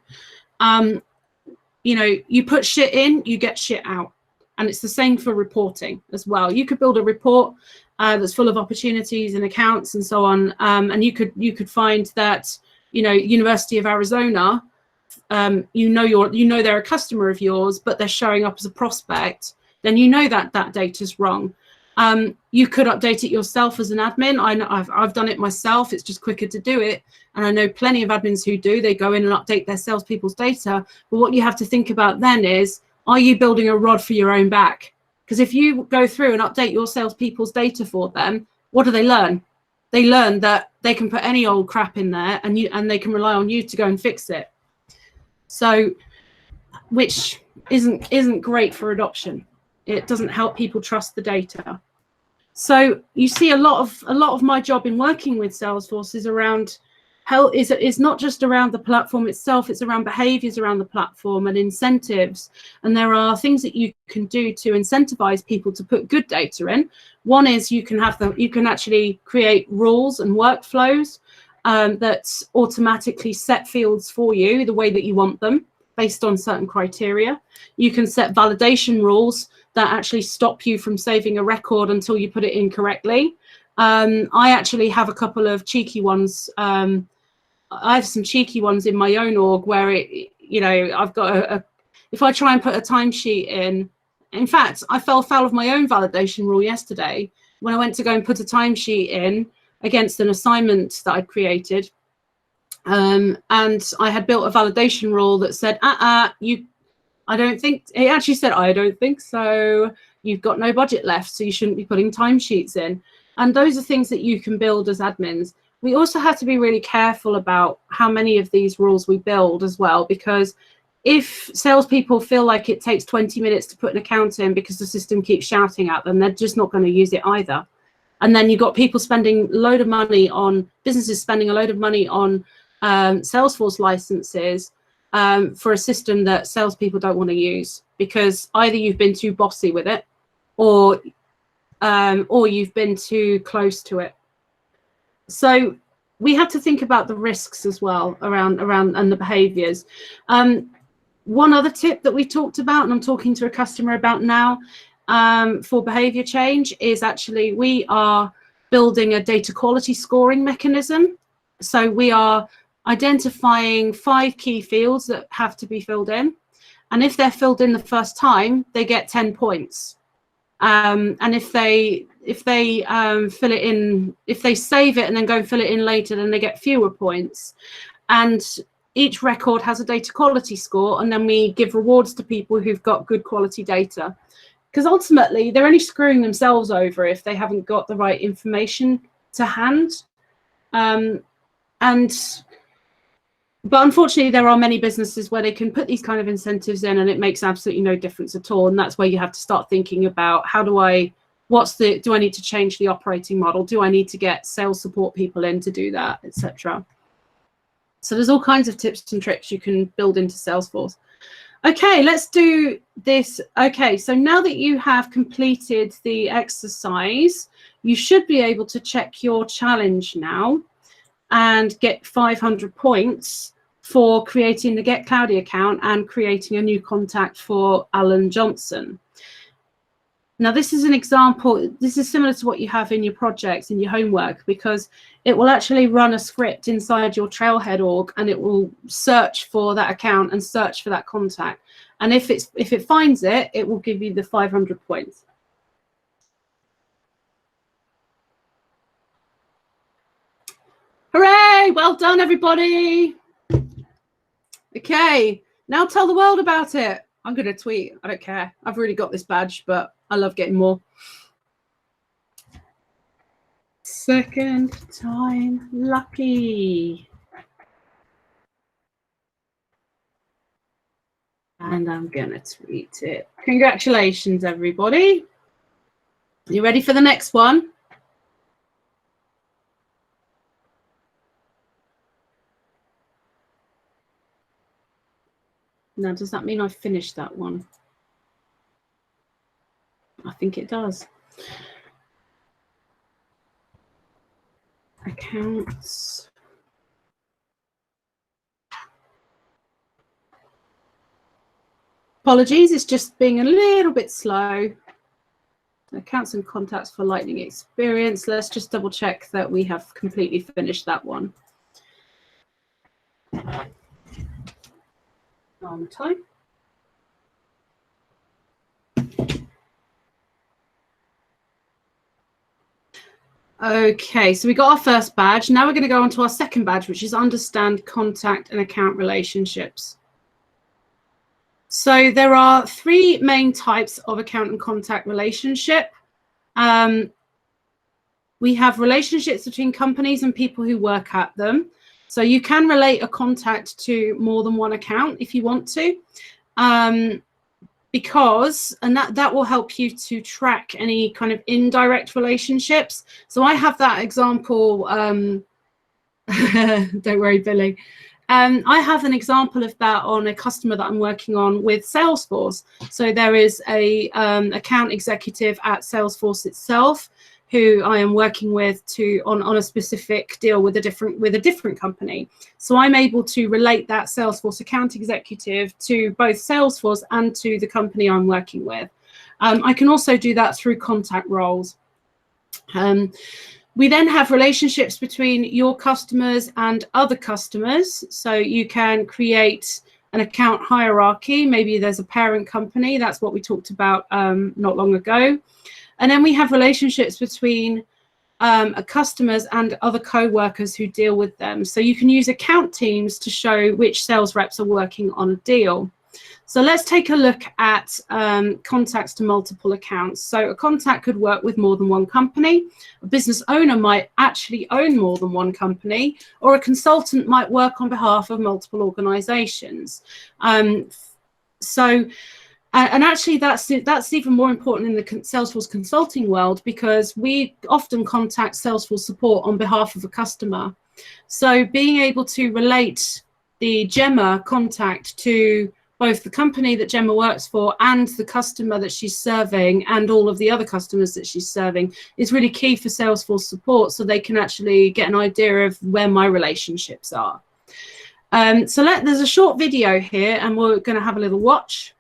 you put shit in, you get shit out. And it's the same for reporting as well. You could build a report that's full of opportunities and accounts and so on, and you could find that University of Arizona, they're a customer of yours, but they're showing up as a prospect. Then that data's wrong. You could update it yourself as an admin. I know I've done it myself. It's just quicker to do it, and I know plenty of admins who do. They go in and update their salespeople's data. But what you have to think about then is, are you building a rod for your own back? Because if you go through and update your salespeople's data for them, what do they learn? They learn that they can put any old crap in there, and they can rely on you to go and fix it. So, which isn't great for adoption. It doesn't help people trust the data. So you see a lot of my job in working with Salesforce is around is not just around the platform itself, it's around behaviors around the platform and incentives. And there are things that you can do to incentivize people to put good data in. One is you can actually create rules and workflows that automatically set fields for you the way that you want them based on certain criteria. You can set validation rules that actually stop you from saving a record until you put it in correctly. I actually have a couple of cheeky ones. I have some cheeky ones in my own org where I've got if I try and put a timesheet in fact, I fell foul of my own validation rule yesterday when I went to go and put a timesheet in against an assignment that I'd created. And I had built a validation rule that said, I don't think, it actually said, I don't think so. You've got no budget left, so you shouldn't be putting timesheets in. And those are things that you can build as admins. We also have to be really careful about how many of these rules we build as well, because if salespeople feel like it takes 20 minutes to put an account in because the system keeps shouting at them, they're just not going to use it either. And then you've got people spending a load of money on, businesses spending a load of money on Salesforce licenses for a system that salespeople don't want to use, because either you've been too bossy with it, or you've been too close to it. So we have to think about the risks as well around and the behaviors. One other tip that we talked about, and I'm talking to a customer about now, for behavior change, is actually we are building a data quality scoring mechanism. So we are identifying 5 key fields that have to be filled in. And if they're filled in the first time, they get 10 points. And if they fill it in, if they save it and then go and fill it in later, then they get fewer points. And each record has a data quality score, and then we give rewards to people who've got good quality data. Because ultimately, they're only screwing themselves over if they haven't got the right information to hand. But unfortunately, there are many businesses where they can put these kind of incentives in and it makes absolutely no difference at all. And that's where you have to start thinking about, do I need to change the operating model? Do I need to get sales support people in to do that, etc.? So there's all kinds of tips and tricks you can build into Salesforce. Okay, let's do this. Okay, so now that you have completed the exercise, you should be able to check your challenge now and get 500 points for creating the Get Cloudy account and creating a new contact for Alan Johnson. Now, this is an example. This is similar to what you have in your projects, in your homework, because it will actually run a script inside your Trailhead org, and it will search for that account and search for that contact. And if it finds it, it will give you the 500 points. Hooray! Well done, everybody. Okay, now tell the world about it. I'm going to tweet. I don't care. I've already got this badge, but I love getting more. Second time lucky. And I'm going to tweet it. Congratulations, everybody. You ready for the next one? Now, does that mean I finished that one? I think it does. Accounts. Apologies, it's just being a little bit slow. Accounts and contacts for Lightning Experience. Let's just double check that we have completely finished that one. On time. Okay, so we got our first badge. Now we're going to go on to our second badge, which is Understand Contact and Account Relationships. So there are 3 main types of account and contact relationship. We have relationships between companies and people who work at them. So you can relate a contact to more than one account if you want to, and that will help you to track any kind of indirect relationships. So I have that example. Don't worry, Billy. I have an example of that on a customer that I'm working on with Salesforce. So there is a account executive at Salesforce itself who I am working with on a specific deal with a different company. So I'm able to relate that Salesforce account executive to both Salesforce and to the company I'm working with. I can also do that through contact roles. We then have relationships between your customers and other customers. So you can create an account hierarchy. Maybe there's a parent company. That's what we talked about not long ago. And then we have relationships between customers and other co-workers who deal with them. So you can use account teams to show which sales reps are working on a deal. So let's take a look at contacts to multiple accounts. So a contact could work with more than one company. A business owner might actually own more than one company, or a consultant might work on behalf of multiple organizations. And actually that's even more important in the Salesforce consulting world, because we often contact Salesforce support on behalf of a customer. So being able to relate the Gemma contact to both the company that Gemma works for and the customer that she's serving and all of the other customers that she's serving is really key for Salesforce support, so they can actually get an idea of where my relationships are. So there's a short video here, and we're going to have a little watch.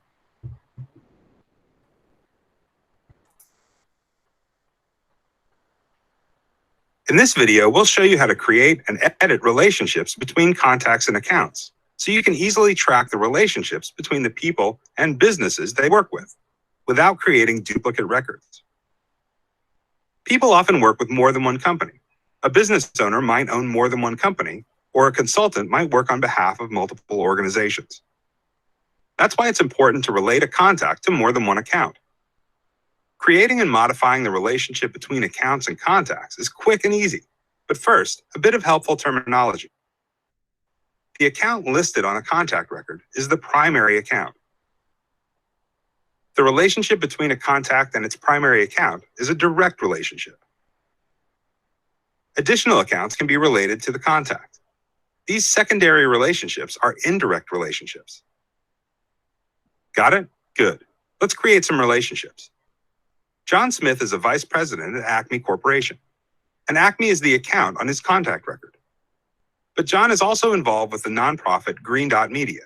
In this video, we'll show you how to create and edit relationships between contacts and accounts, so you can easily track the relationships between the people and businesses they work with, without creating duplicate records. People often work with more than one company. A business owner might own more than one company, or a consultant might work on behalf of multiple organizations. That's why it's important to relate a contact to more than one account. Creating and modifying the relationship between accounts and contacts is quick and easy, but first, a bit of helpful terminology. The account listed on a contact record is the primary account. The relationship between a contact and its primary account is a direct relationship. Additional accounts can be related to the contact. These secondary relationships are indirect relationships. Got it? Good. Let's create some relationships. John Smith is a vice president at Acme Corporation, and Acme is the account on his contact record. But John is also involved with the nonprofit Green Dot Media.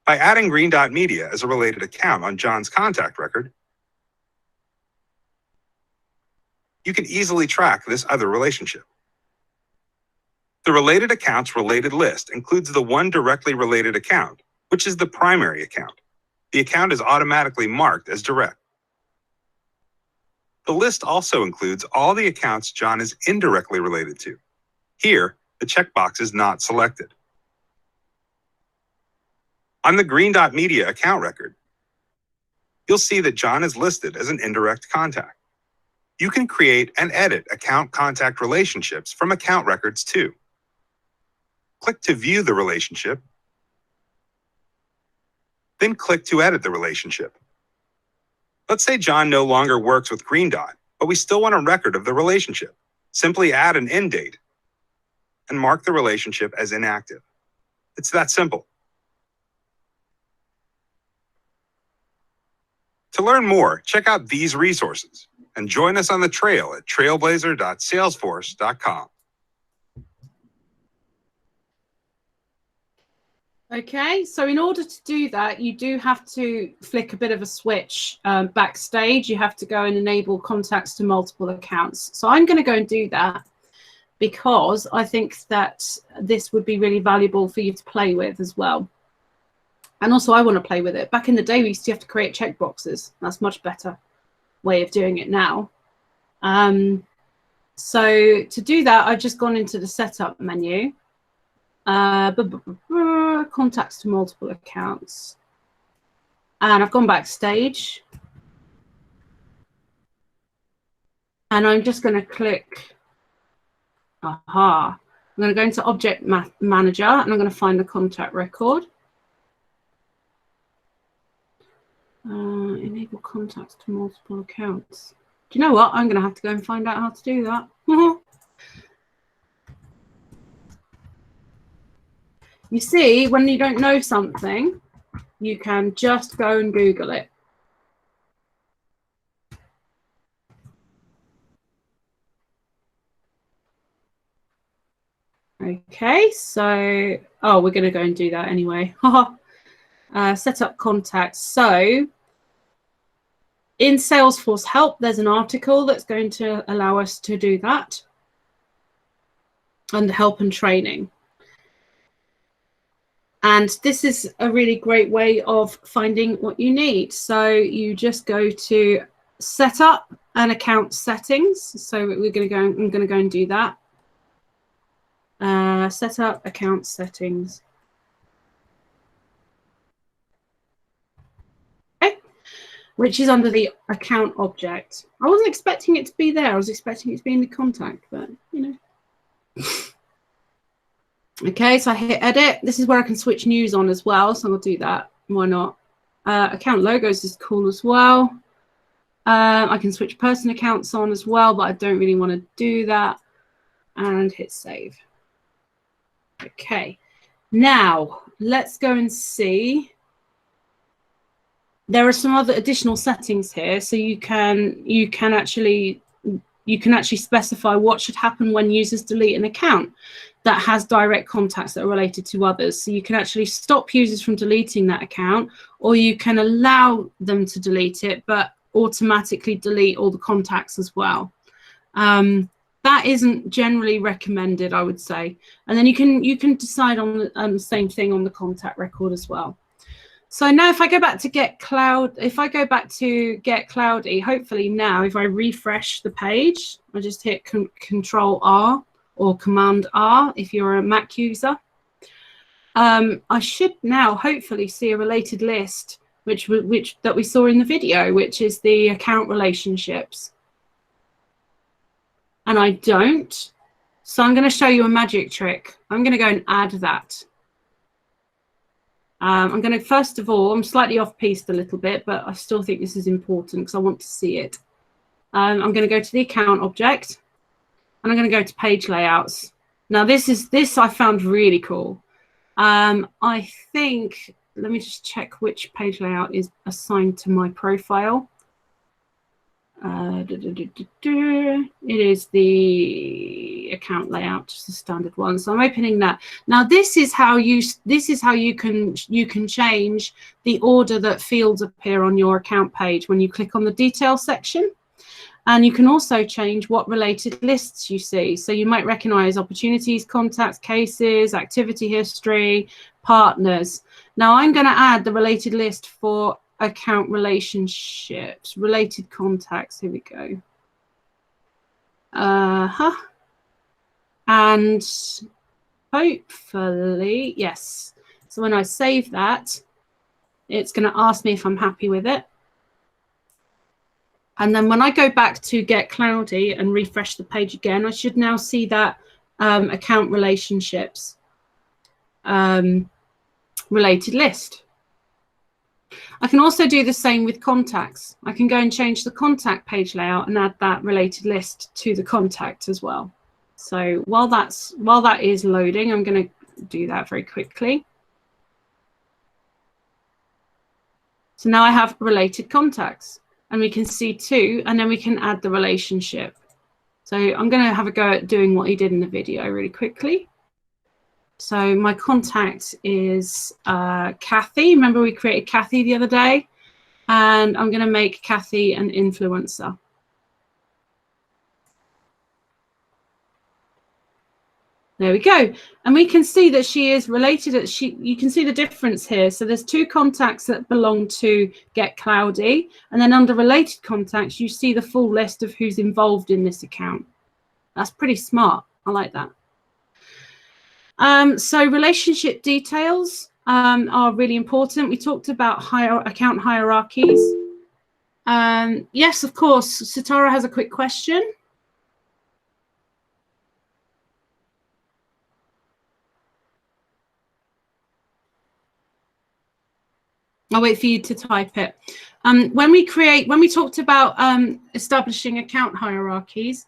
By adding Green Dot Media as a related account on John's contact record, you can easily track this other relationship. The related accounts related list includes the one directly related account, which is the primary account. The account is automatically marked as direct. The list also includes all the accounts John is indirectly related to. Here, the checkbox is not selected. On the Green Dot Media account record, you'll see that John is listed as an indirect contact. You can create and edit account contact relationships from account records too. Click to view the relationship, then click to edit the relationship. Let's say John no longer works with Green Dot, but we still want a record of the relationship. Simply add an end date and mark the relationship as inactive. It's that simple. To learn more, check out these resources and join us on the trail at trailblazer.salesforce.com. Okay, so in order to do that, you do have to flick a bit of a switch backstage. You have to go and enable contacts to multiple accounts. So I'm going to go and do that, because I think that this would be really valuable for you to play with as well. And also I want to play with it. Back in the day, we used to have to create checkboxes. That's a much better way of doing it now. So to do that, I've just gone into the setup menu. Contacts to multiple accounts. And I've gone backstage. And I'm just going to click. Aha. I'm going to go into Object Manager, and I'm going to find the contact record. Enable contacts to multiple accounts. Do you know what? I'm going to have to go and find out how to do that. You see, when you don't know something, you can just go and Google it. Okay, so, oh, we're going to go and do that anyway. Set up contacts. So in Salesforce Help, there's an article that's going to allow us to do that under Help and Training. And this is a really great way of finding what you need. So you just go to set up an account settings. So I'm going to go and do that. Set up account settings. Okay. Which is under the account object. I wasn't expecting it to be there. I was expecting it to be in the contact, but you know. Okay, so I hit edit. This is where I can switch news on as well. So I'll do that. Why not? Account logos is cool as well. I can switch person accounts on as well, but I don't really want to do that. And hit save. Okay, now let's go and see. There are some other additional settings here, so you can actually specify what should happen when users delete an account that has direct contacts that are related to others. So you can actually stop users from deleting that account, or you can allow them to delete it, but automatically delete all the contacts as well. That isn't generally recommended, I would say. And then you can decide on the same thing on the contact record as well. So now if I go back to Get Cloudy, hopefully now if I refresh the page, I just hit Control R or Command R if you're a Mac user. I should now hopefully see a related list which that we saw in the video, which is the account relationships. And I don't. So I'm going to show you a magic trick. I'm going to go and add that. I'm going to, first of all, I'm slightly off-piste a little bit, but I still think this is important because I want to see it. I'm going to go to the account object, and I'm going to go to page layouts. Now, this I found really cool. I think, let me just check which page layout is assigned to my profile. It is the account layout, just the standard one. So I'm opening that. Now this is how you can change the order that fields appear on your account page when you click on the details section. And you can also change what related lists you see. So you might recognize opportunities, contacts, cases, activity history, partners. Now I'm going to add the related list for account relationships, related contacts. Here we go. And hopefully, yes. So when I save that, it's going to ask me if I'm happy with it. And then when I go back to Get Cloudy and refresh the page again, I should now see that account relationships related list. I can also do the same with contacts. I can go and change the contact page layout and add that related list to the contact as well. So while that is loading, I'm going to do that very quickly. So now I have related contacts, and we can see two, and then we can add the relationship. So I'm going to have a go at doing what he did in the video really quickly. So my contact is Kathy. Remember we created Kathy the other day? And I'm going to make Kathy an influencer. There we go. And we can see that she is related. You can see the difference here. So there's two contacts that belong to Get Cloudy. And then under related contacts, you see the full list of who's involved in this account. That's pretty smart. I like that. So relationship details are really important. We talked about account hierarchies. Yes, of course. Sitara has a quick question. I'll wait for you to type it. When we talked about establishing account hierarchies,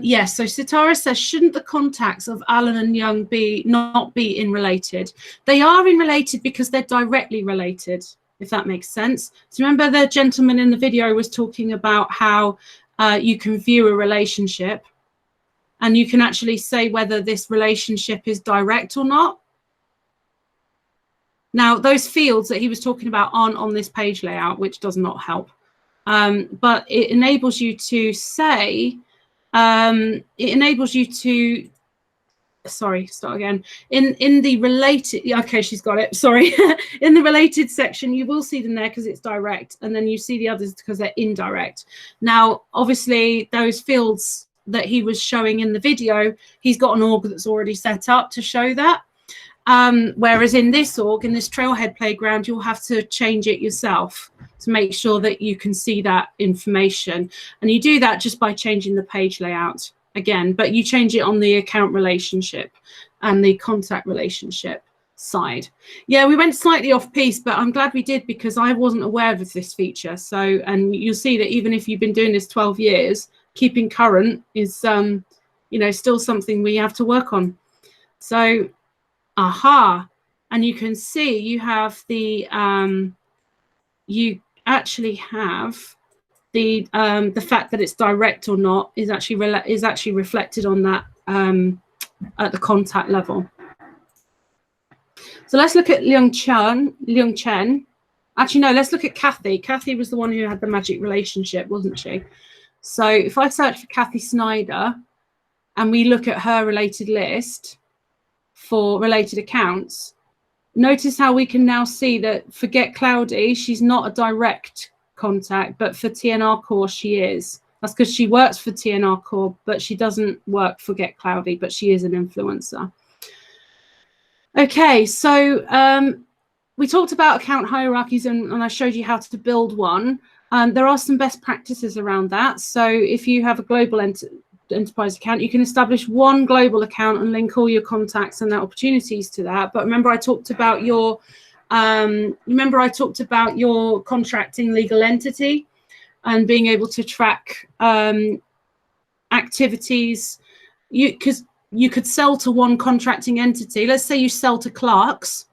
yes, so Sitara says, shouldn't the contacts of Alan and Young not be in related? They are in related because they're directly related, if that makes sense. So remember the gentleman in the video was talking about how you can view a relationship and you can actually say whether this relationship is direct or not. Now, those fields that he was talking about aren't on this page layout, which does not help. But it enables you to say, it enables you to sorry, start again. In the related, okay, she's got it. Sorry. In the related section, you will see them there because it's direct, and then you see the others because they're indirect. Now, obviously, those fields that he was showing in the video, he's got an org that's already set up to show that. Whereas in this org, in this Trailhead playground, you'll have to change it yourself to make sure that you can see that information. And you do that just by changing the page layout again, but you change it on the account relationship and the contact relationship side. Yeah, we went slightly off piece, but I'm glad we did because I wasn't aware of this feature. So, and you'll see that even if you've been doing this 12 years, keeping current is, you know, still something we have to work on. So, aha, and you can see you have the, you actually have the fact that it's direct or not is actually reflected on that at the contact level. So let's look at Leung Chen. Actually, no, let's look at Kathy. Kathy was the one who had the magic relationship, wasn't she? So if I search for Kathy Snyder and we look at her related list for related accounts, notice how we can now see that for Get Cloudy, she's not a direct contact, but for TNR Core, she is. That's because she works for TNR Core, but she doesn't work for Get Cloudy, but she is an influencer. Okay, so we talked about account hierarchies and I showed you how to build one. There are some best practices around that. So if you have a global enterprise account, you can establish one global account and link all your contacts and their opportunities to that. But remember, I talked about your contracting legal entity and being able to track activities. Because you could sell to one contracting entity. Let's say you sell to Clark's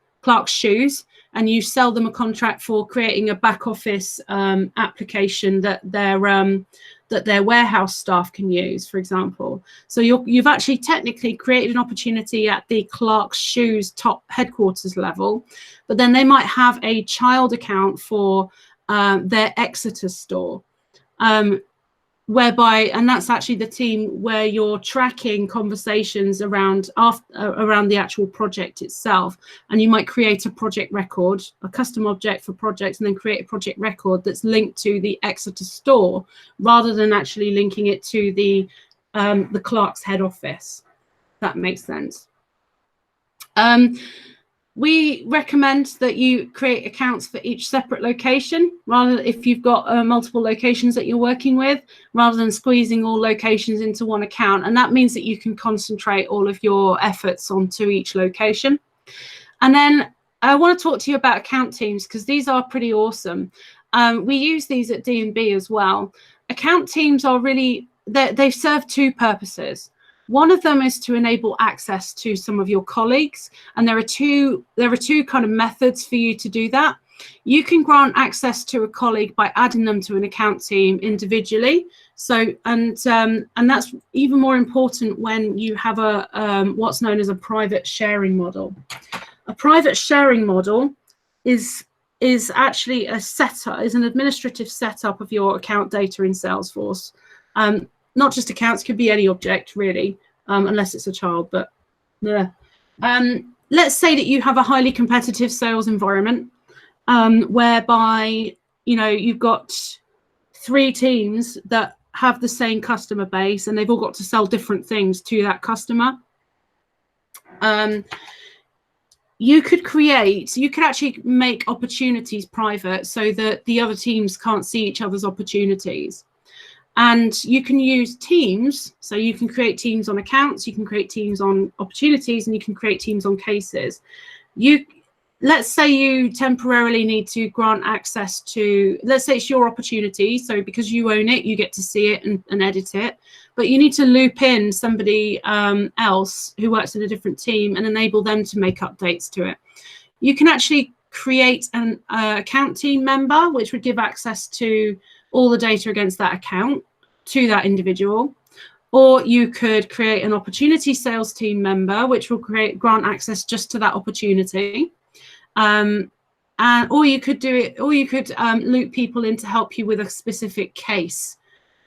Shoes, and you sell them a contract for creating a back office application that their warehouse staff can use, for example. So you've actually technically created an opportunity at the Clark's Shoes top headquarters level, but then they might have a child account for their Exeter store, whereby, and that's actually the team where you're tracking conversations around the actual project itself. And you might create a project record, a custom object for projects, and then create a project record that's linked to the Exeter store rather than actually linking it to the Clark's head office. That makes sense. We recommend that you create accounts for each separate location, rather if you've got multiple locations that you're working with, rather than squeezing all locations into one account. And that means that you can concentrate all of your efforts onto each location. And then I want to talk to you about account teams, because these are pretty awesome. We use these at D&B as well. Account teams are really, they serve two purposes. One of them is to enable access to some of your colleagues, and there are two kind of methods for you to do that. You can grant access to a colleague by adding them to an account team individually. So and that's even more important when you have a what's known as a private sharing model. A private sharing model is actually an administrative setup of your account data in Salesforce. Not just accounts, could be any object really, unless it's a child, but yeah. Let's say that you have a highly competitive sales environment, whereby, you know, you've got 3 teams that have the same customer base and they've all got to sell different things to that customer. You could actually make opportunities private so that the other teams can't see each other's opportunities. And you can use teams, so you can create teams on accounts, you can create teams on opportunities, and you can create teams on cases. Let's say you temporarily need to grant access to, let's say it's your opportunity, so because you own it, you get to see it and edit it, but you need to loop in somebody else who works in a different team and enable them to make updates to it. You can actually create an account team member, which would give access to all the data against that account to that individual. Or you could create an opportunity sales team member, which will grant access just to that opportunity. Or you could loop people in to help you with a specific case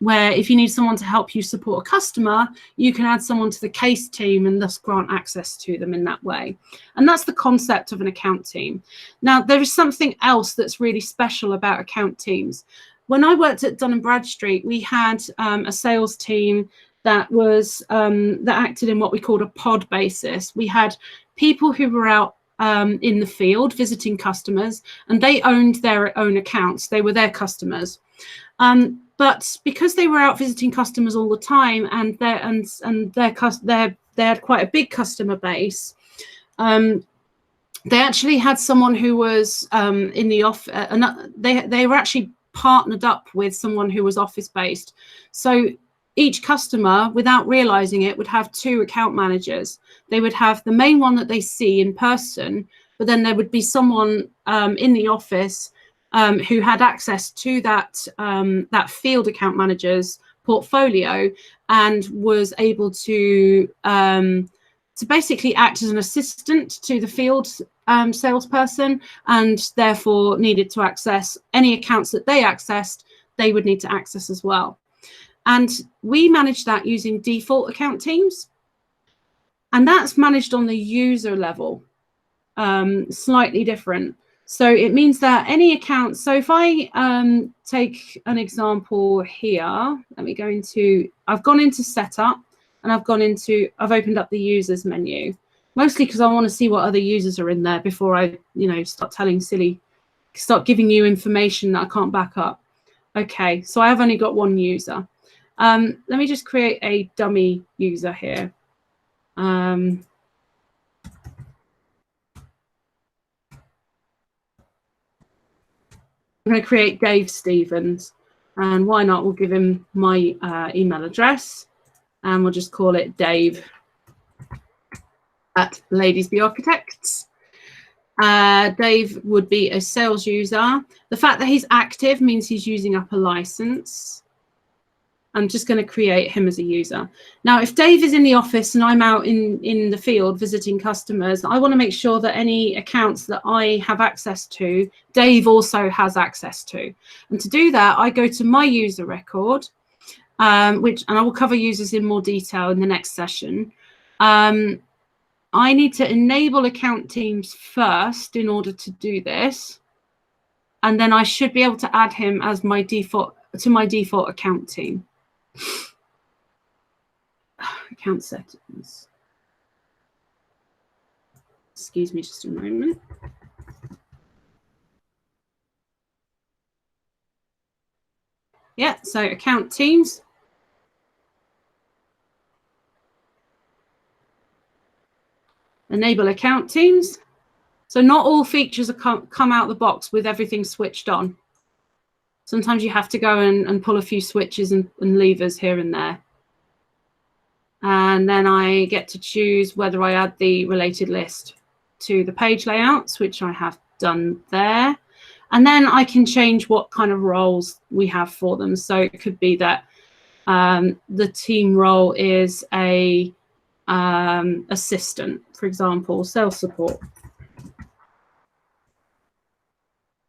where if you need someone to help you support a customer, you can add someone to the case team and thus grant access to them in that way. And that's the concept of an account team. Now, there is something else that's really special about account teams. When I worked at Dun & Bradstreet, we had a sales team that was that acted in what we called a pod basis. We had people who were out in the field visiting customers, and they owned their own accounts. They were their customers. But because they were out visiting customers all the time, and they had quite a big customer base, they actually had someone who was in the office. They were actually partnered up with someone who was office based. So each customer, without realizing it, would have 2 account managers. They would have the main one that they see in person, but then there would be someone in the office who had access to that field account manager's portfolio and was able to basically act as an assistant to the field salesperson, and therefore needed to access any accounts that they accessed, they would need to access as well. And we manage that using default account teams. And that's managed on the user level, slightly different. So it means that any account, so if I take an example here, let me go into, I've gone into setup and I've opened up the users menu, mostly because I want to see what other users are in there before I, start giving you information that I can't back up. Okay, so I have only got one user. Let me just create a dummy user here. I'm going to create Dave Stevens, and why not? We'll give him my email address, and we'll just call it Dave at Ladies Be Architects. Dave would be a sales user. The fact that he's active means he's using up a license. I'm just going to create him as a user. Now, if Dave is in the office and I'm out in the field visiting customers, I want to make sure that any accounts that I have access to, Dave also has access to. And to do that, I go to my user record, and I will cover users in more detail in the next session. I need to enable account teams first in order to do this. And then I should be able to add him as my default account team. Account settings. Excuse me just a moment. Yeah, so account teams. Enable account teams. So not all features come out the box with everything switched on. Sometimes you have to go and pull a few switches and levers here and there. And then I get to choose whether I add the related list to the page layouts, which I have done there. And then I can change what kind of roles we have for them. So it could be that the team role is a assistant, for example, sales support.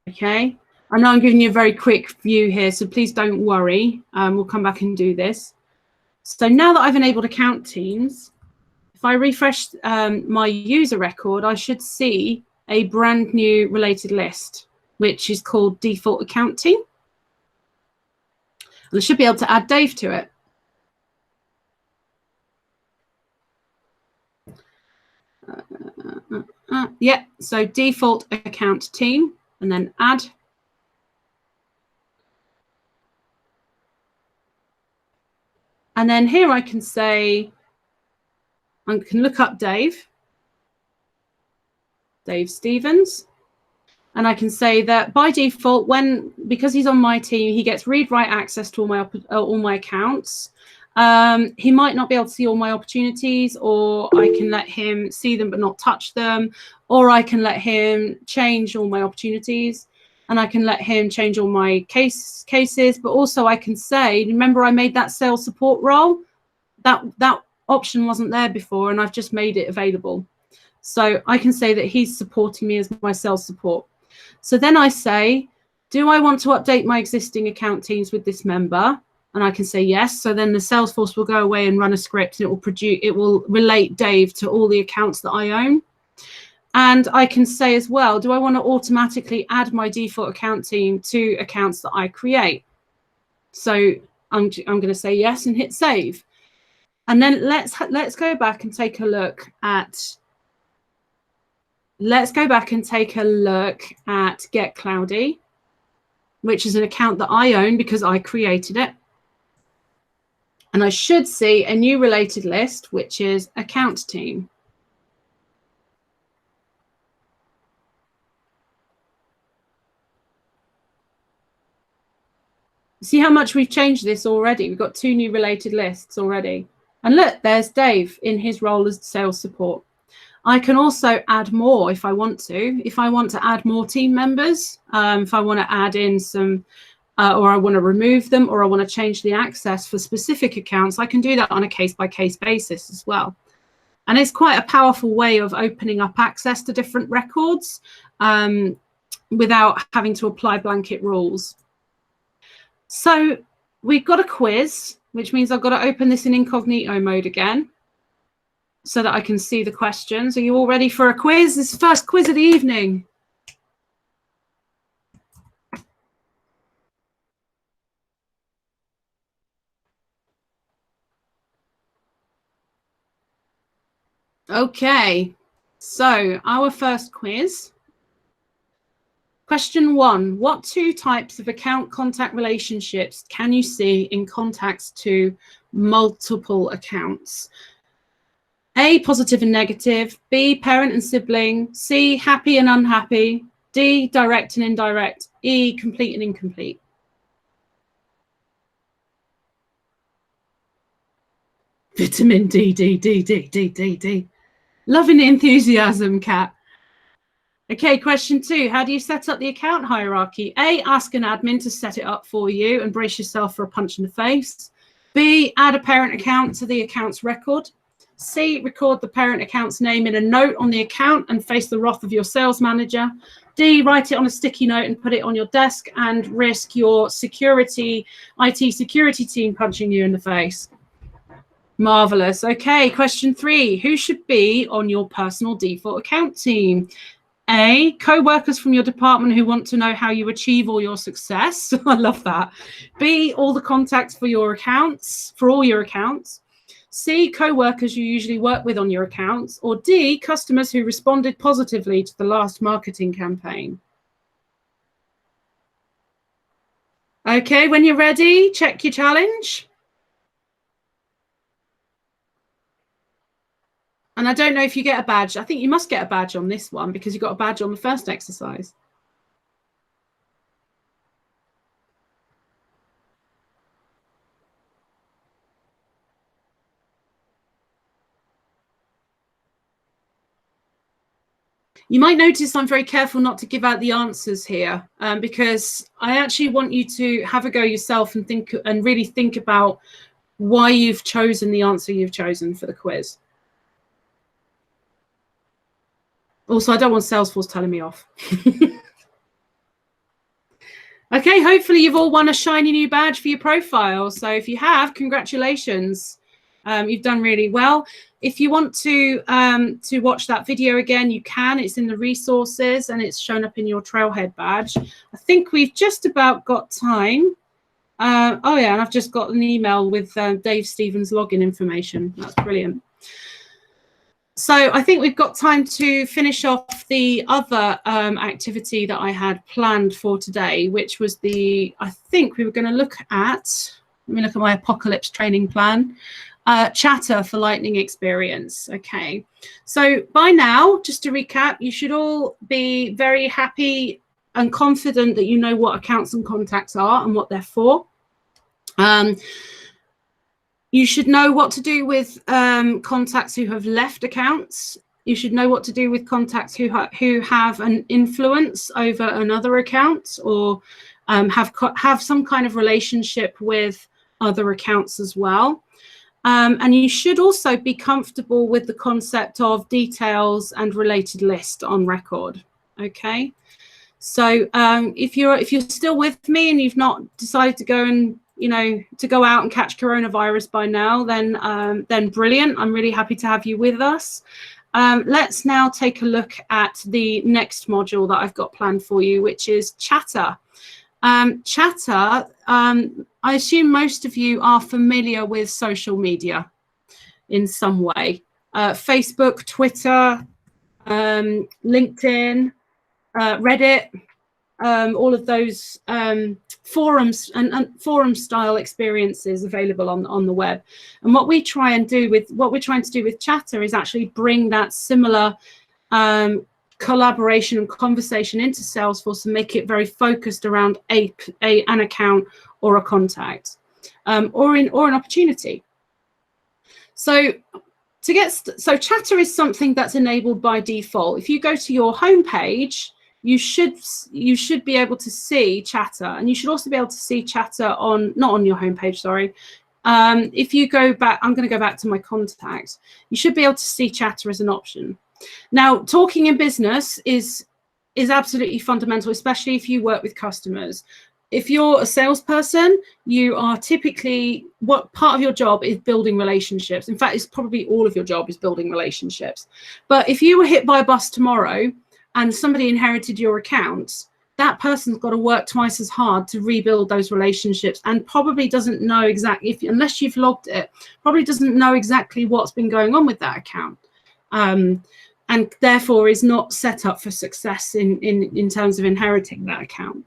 Okay. I know I'm giving you a very quick view here, so please don't worry. We'll come back and do this. So now that I've enabled account teams, if I refresh my user record, I should see a brand new related list, which is called default account team. And I should be able to add Dave to it. Yeah, so default account team, and then add. And then here I can say, I can look up Dave Stevens, and I can say that by default, because he's on my team, he gets read-write access to all my accounts. He might not be able to see all my opportunities, or I can let him see them but not touch them, or I can let him change all my opportunities. And I can let him change all my cases, but also I can say, remember I made that sales support role? That option wasn't there before, and I've just made it available. So I can say that he's supporting me as my sales support. So then I say, do I want to update my existing account teams with this member? And I can say yes. So then the Salesforce will go away and run a script, and it will relate Dave to all the accounts that I own. And I can say as well, do I want to automatically add my default account team to accounts that I create? So I'm going to say yes and hit save. And then let's go back and take a look at Get Cloudy, which is an account that I own because I created it. And I should see a new related list, which is account team. See how much we've changed this already? We've got 2 new related lists already. And look, there's Dave in his role as sales support. I can also add more if I want to. If I want to add more team members, if I want to add in some, or I want to remove them, or I want to change the access for specific accounts, I can do that on a case-by-case basis as well. And it's quite a powerful way of opening up access to different records without having to apply blanket rules. So we've got a quiz, which means I've got to open this in incognito mode again so that I can see the questions. Are you all ready for a quiz? This is the first quiz of the evening. Okay, so our first quiz. Question 1, what 2 types of account contact relationships can you see in contacts to multiple accounts? A, positive and negative. B, parent and sibling. C, happy and unhappy. D, direct and indirect. E, complete and incomplete. Vitamin D, D, D, D, D, D, D. Loving the enthusiasm, Kat. Okay, question 2. How do you set up the account hierarchy? A, ask an admin to set it up for you and brace yourself for a punch in the face. B, add a parent account to the account's record. C, record the parent account's name in a note on the account and face the wrath of your sales manager. D, write it on a sticky note and put it on your desk and risk your IT security team punching you in the face. Marvelous. Okay, question 3. Who should be on your personal default account team? A, co-workers from your department who want to know how you achieve all your success. I love that. B, all the contacts for your accounts, for all your accounts. C, co-workers you usually work with on your accounts. Or D, customers who responded positively to the last marketing campaign. Okay, when you're ready, check your challenge. And I don't know if you get a badge. I think you must get a badge on this one because you got a badge on the first exercise. You might notice I'm very careful not to give out the answers here because I actually want you to have a go yourself and really think about why you've chosen the answer you've chosen for the quiz. Also, I don't want Salesforce telling me off. Okay, hopefully you've all won a shiny new badge for your profile. So if you have, congratulations. You've done really well. If you want to watch that video again, you can. It's in the resources and it's shown up in your Trailhead badge. I think we've just about got time. Oh yeah, and I've just got an email with Dave Stevens' login information. That's brilliant. So I think we've got time to finish off the other activity that I had planned for today, which was I think we were going to look at, let me look at my apocalypse training plan, chatter for Lightning Experience. Okay, so by now, just to recap, you should all be very happy and confident that you know what accounts and contacts are and what they're for. You should know what to do with contacts who have left accounts. You should know what to do with contacts who have an influence over another account or have some kind of relationship with other accounts as well. And you should also be comfortable with the concept of details and related list on record. Okay, so if you're still with me and you've not decided to go and to go out and catch coronavirus by now, then brilliant. I'm really happy to have you with us. Let's now take a look at the next module that I've got planned for you, which is Chatter. Chatter, I assume most of you are familiar with social media in some way. Facebook, Twitter, LinkedIn, Reddit, all of those forums and forum style experiences available on the web. And what we're trying to do with Chatter is actually bring that similar collaboration and conversation into Salesforce and make it very focused around an account or a contact, or an opportunity. So Chatter is something that's enabled by default. If you go to your home page, you should be able to see Chatter, and you should also be able to see Chatter not on your home page, sorry. If you go back, I'm going to go back to my contacts. You should be able to see Chatter as an option. Now, talking in business is absolutely fundamental, especially if you work with customers. If you're a salesperson, you are typically, what part of your job is building relationships. In fact, it's probably all of your job is building relationships. But if you were hit by a bus tomorrow and somebody inherited your account, that person's got to work twice as hard to rebuild those relationships, and probably doesn't know exactly, unless you've logged it, probably doesn't know exactly what's been going on with that account. And therefore is not set up for success in terms of inheriting that account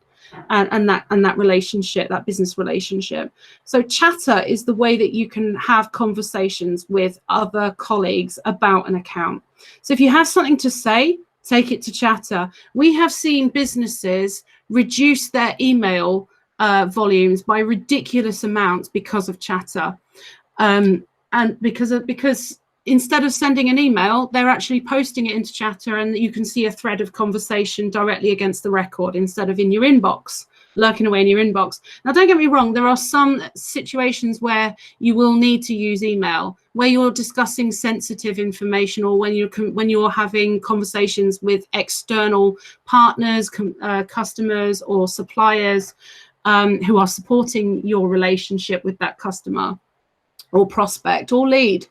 and that relationship, that business relationship. So Chatter is the way that you can have conversations with other colleagues about an account. So if you have something to say, take it to Chatter. We have seen businesses reduce their email volumes by ridiculous amounts because of Chatter, and because instead of sending an email, they're actually posting it into Chatter, and you can see a thread of conversation directly against the record instead of in your inbox, lurking away in your inbox. Now, don't get me wrong, there are some situations where you will need to use email, where you're discussing sensitive information, or when you're having conversations with external partners, customers or suppliers who are supporting your relationship with that customer or prospect or lead.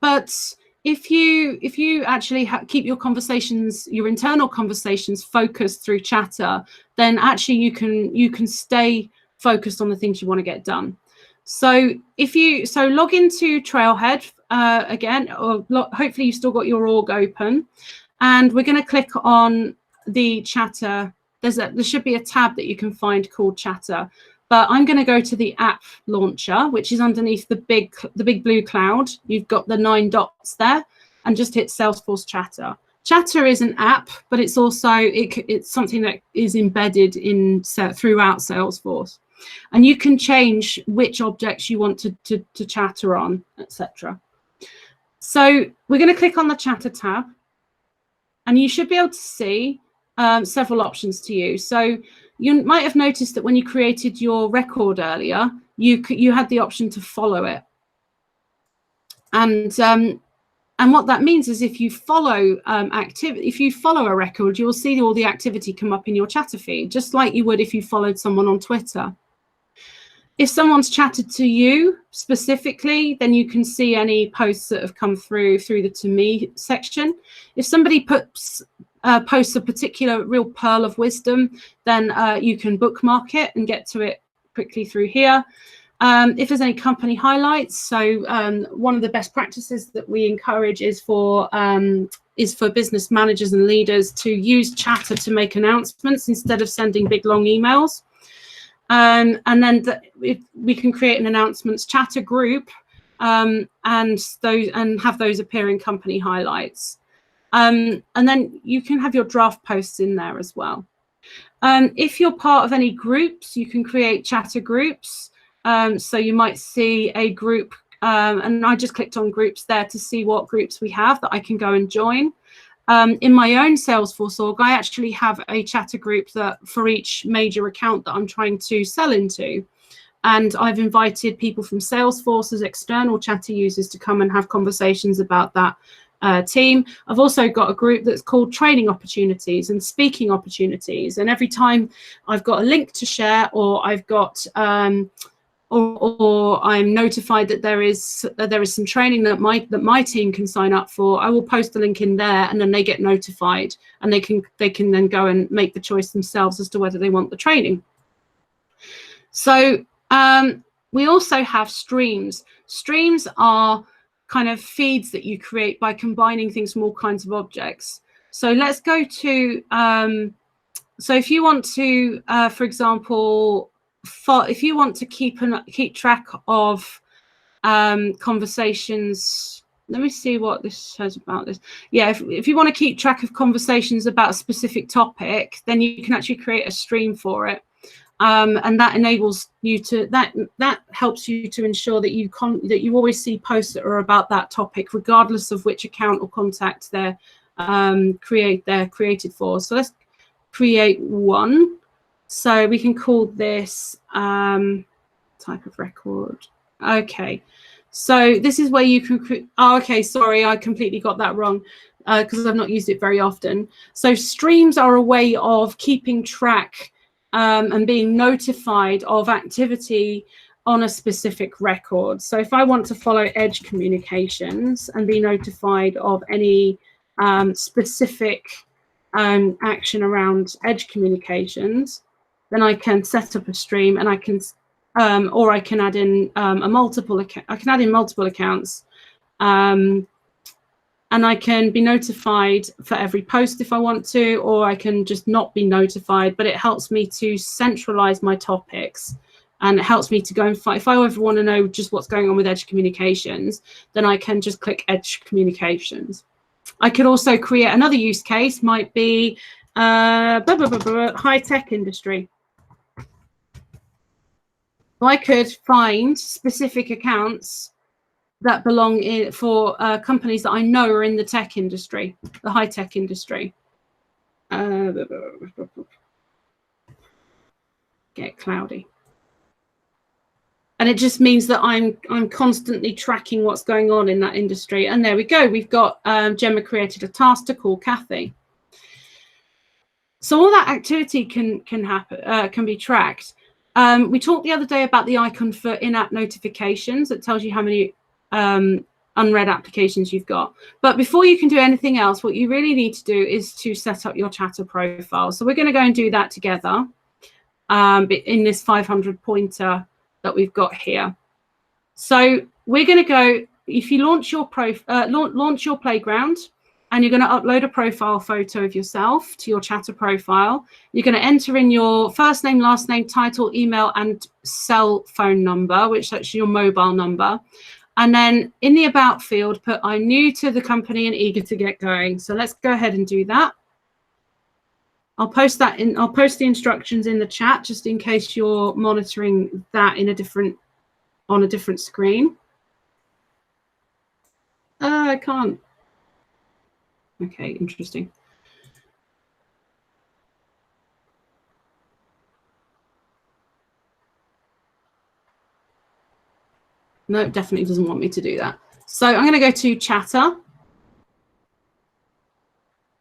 But if you actually keep your conversations, your internal conversations, focused through Chatter, then actually you can stay focused on the things you want to get done. So log into Trailhead again, or hopefully you've still got your org open, and we're going to click on the Chatter. There should be a tab that you can find called Chatter. But I'm going to go to the app launcher, which is underneath the big blue cloud. You've got the 9 dots there, and just hit Salesforce Chatter. Chatter is an app, but it's also it's something that is embedded throughout Salesforce, and you can change which objects you want to chatter on, etc. So we're going to click on the Chatter tab, and you should be able to see several options to you. So you might have noticed that when you created your record earlier, you had the option to follow it. And what that means is if you follow if you follow a record, you'll see all the activity come up in your Chatter feed, just like you would if you followed someone on Twitter. If someone's chatted to you specifically, then you can see any posts that have come through the To Me section. If somebody posts a particular real pearl of wisdom, then you can bookmark it and get to it quickly through here. If there's any company highlights, so one of the best practices that we encourage is for business managers and leaders to use Chatter to make announcements instead of sending big long emails. And then we can create an announcements Chatter group and have those appear in company highlights. And then you can have your draft posts in there as well. If you're part of any groups, you can create Chatter groups. So you might see a group, and I just clicked on groups there to see what groups we have that I can go and join. In my own Salesforce org, I actually have a Chatter group that for each major account that I'm trying to sell into. And I've invited people from Salesforce as external Chatter users to come and have conversations about that team. I've also got a group that's called training opportunities and speaking opportunities. And every time I've got a link to share, or I've got or I'm notified that there is some training that my team can sign up for, I will post a link in there, and then they get notified, and they can then go and make the choice themselves as to whether they want the training. So we also have streams. Streams are kind of feeds that you create by combining things from all kinds of objects. So let's go to so if you want to, for example, if you want to keep track of conversations, let me see what this says about this. Yeah, if you want to keep track of conversations about a specific topic, then you can actually create a stream for it, and that enables you to that helps you to ensure that you always see posts that are about that topic, regardless of which account or contact they're created for. So let's create one. So we can call this type of record. Okay, so this is where you can okay, sorry, I completely got that wrong because I've not used it very often. So streams are a way of keeping track and being notified of activity on a specific record. So if I want to follow Edge Communications and be notified of any specific action around Edge Communications, then I can set up a stream, and I can or I can add in multiple accounts, and I can be notified for every post if I want to, or I can just not be notified. But it helps me to centralize my topics, and it helps me to go and find, if I ever want to know just what's going on with Edge Communications, then I can just click Edge Communications. I could also create another use case, might be high-tech industry. I could find specific accounts that belong in for companies that I know are in the tech industry, the high-tech industry. Get cloudy. And it just means that I'm constantly tracking what's going on in that industry. And there we go. We've got Gemma created a task to call Kathy. So all that activity can happen, can be tracked. We talked the other day about the icon for in-app notifications that tells you how many unread applications you've got. But before you can do anything else, what you really need to do is to set up your Chatter profile. So we're going to go and do that together in this 500 pointer that we've got here. So we're going to go, if you launch your launch your playground, and you're going to upload a profile photo of yourself to your Chatter profile. You're going to enter in your first name, last name, title, email, and cell phone number, which is your mobile number. And then in the about field, put I'm new to the company and eager to get going. So let's go ahead and do that. I'll post that in. I'll post the instructions in the chat just in case you're monitoring that in on a different screen. I can't. Okay, interesting. No, it definitely doesn't want me to do that. So I'm going to go to Chatter,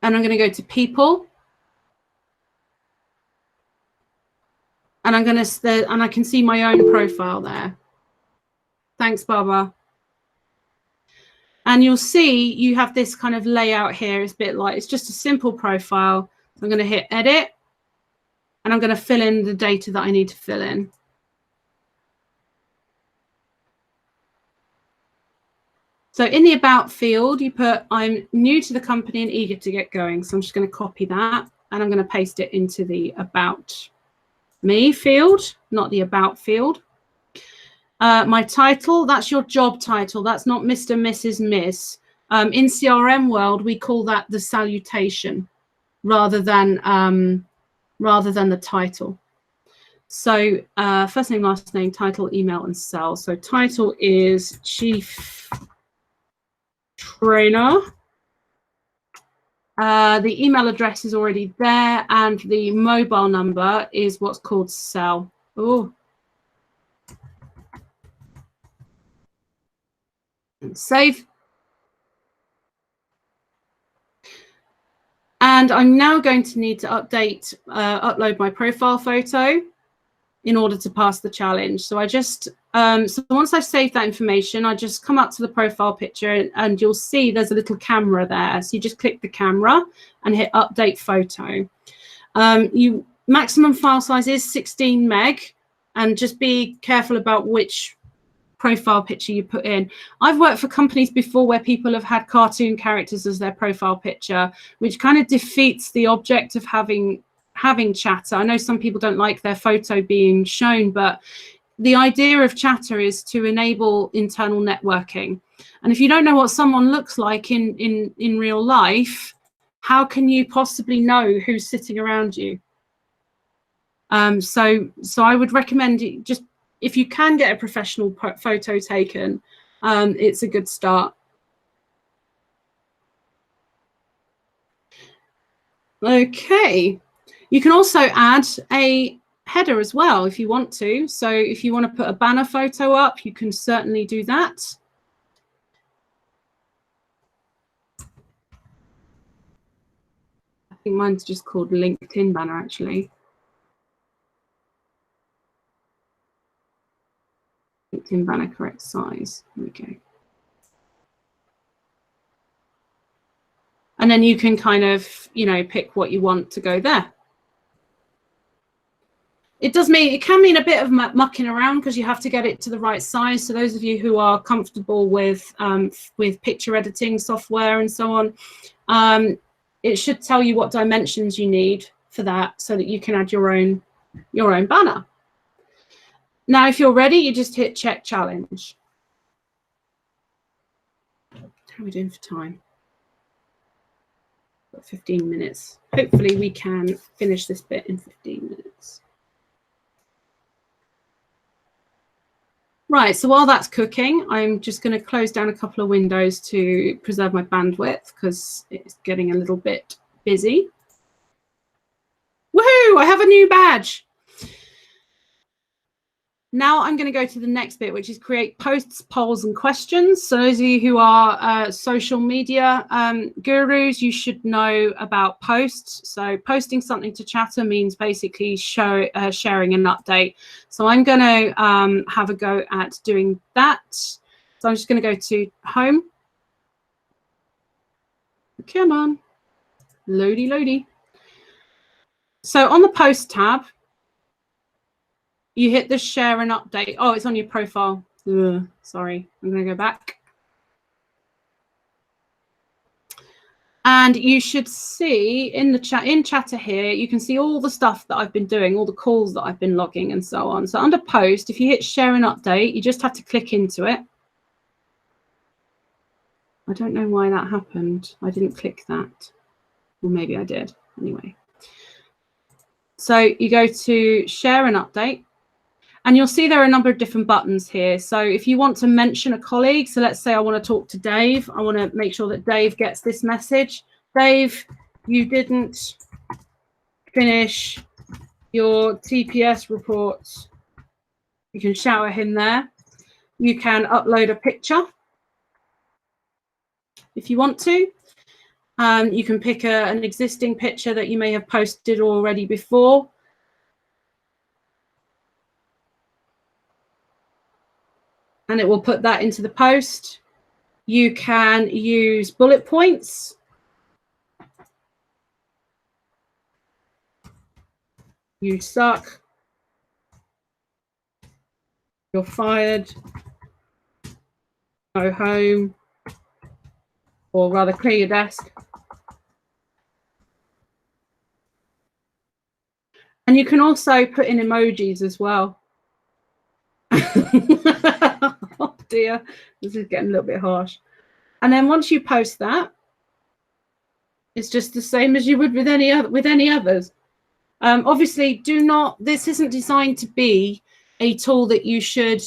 and I'm going to go to People, and I'm going to and I can see my own profile there. Thanks, Barbara. And you'll see you have this kind of layout here. It's a bit like, it's just a simple profile. I'm going to hit edit, and I'm going to fill in the data that I need to fill in. So in the about field, you put I'm new to the company and eager to get going. So I'm just going to copy that, and I'm going to paste it into the about me field, not the about field. My title, that's your job title. That's not Mr., Mrs., Miss. In CRM world, we call that the salutation rather than the title. So first name, last name, title, email, and cell. So title is Chief Trainer. The email address is already there, and the mobile number is what's called cell. Oh. Save. And I'm now going to need to upload my profile photo in order to pass the challenge. So I just, so once I've saved that information, I just come up to the profile picture and you'll see there's a little camera there. So you just click the camera and hit update photo. Maximum file size is 16 meg, and just be careful about which profile picture you put in. I've worked for companies before where people have had cartoon characters as their profile picture, which kind of defeats the object of having Chatter. I know some people don't like their photo being shown, but the idea of Chatter is to enable internal networking. And if you don't know what someone looks like in real life, how can you possibly know who's sitting around you? So I would recommend just, if you can get a professional photo taken, it's a good start. Okay, you can also add a header as well if you want to. So if you want to put a banner photo up, you can certainly do that. I think mine's just called LinkedIn banner actually. LinkedIn banner correct size. Here we go. And then you can kind of, you know, pick what you want to go there. It can mean a bit of mucking around because you have to get it to the right size. So those of you who are comfortable with picture editing software and so on, it should tell you what dimensions you need for that so that you can add your own banner. Now, if you're ready, you just hit check challenge. How are we doing for time? Got 15 minutes. Hopefully we can finish this bit in 15 minutes. Right, so while that's cooking, I'm just going to close down a couple of windows to preserve my bandwidth because it's getting a little bit busy. Woohoo! I have a new badge. Now I'm going to go to the next bit, which is create posts, polls, and questions. So those of you who are social media gurus, you should know about posts. So posting something to Chatter means basically sharing an update. So I'm going to have a go at doing that. So I'm just going to go to home. Come on. Loady, loady. So on the post tab, you hit the share and update. Oh, it's on your profile. Ugh, sorry, I'm going to go back. And you should see in the chat, in Chatter here, you can see all the stuff that I've been doing, all the calls that I've been logging and so on. So under post, if you hit share and update, you just have to click into it. I don't know why that happened. I didn't click that. Well, maybe I did. Anyway. So you go to share and update. And you'll see there are a number of different buttons here. So if you want to mention a colleague, so let's say I want to talk to Dave. I want to make sure that Dave gets this message. Dave, you didn't finish your TPS report. You can shout at him there. You can upload a picture if you want to. You can pick an existing picture that you may have posted already before. And it will put that into the post. You can use bullet points. You suck. You're fired. Go home. Or rather, clear your desk. And you can also put in emojis as well. Oh dear, this is getting a little bit harsh. And then once you post that, it's just the same as you would with any others. Obviously, this isn't designed to be a tool that you should,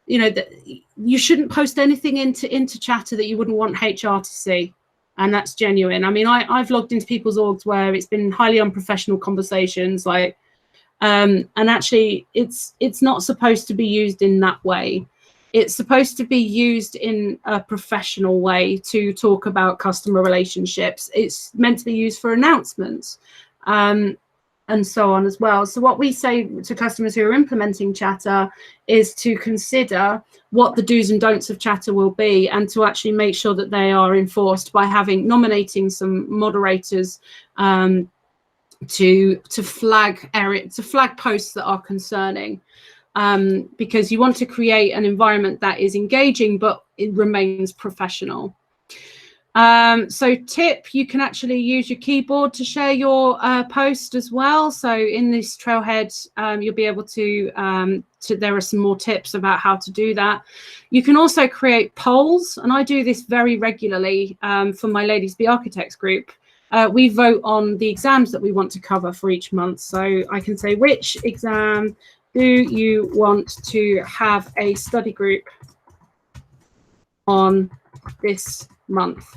that you shouldn't post anything into Chatter that you wouldn't want HR to see. And that's genuine. I mean, I've logged into people's orgs where it's been highly unprofessional conversations, and actually it's not supposed to be used in that way. It's supposed to be used in a professional way to talk about customer relationships. It's meant to be used for announcements and so on as well. So what we say to customers who are implementing Chatter is to consider what the do's and don'ts of Chatter will be, and to actually make sure that they are enforced by nominating some moderators to flag posts that are concerning. Because you want to create an environment that is engaging, but it remains professional. So tip, you can actually use your keyboard to share your post as well. So in this Trailhead, you'll be able to there are some more tips about how to do that. You can also create polls, and I do this very regularly for my Ladies Be Architects group. We vote on the exams that we want to cover for each month. So I can say, which exam do you want to have a study group on this month?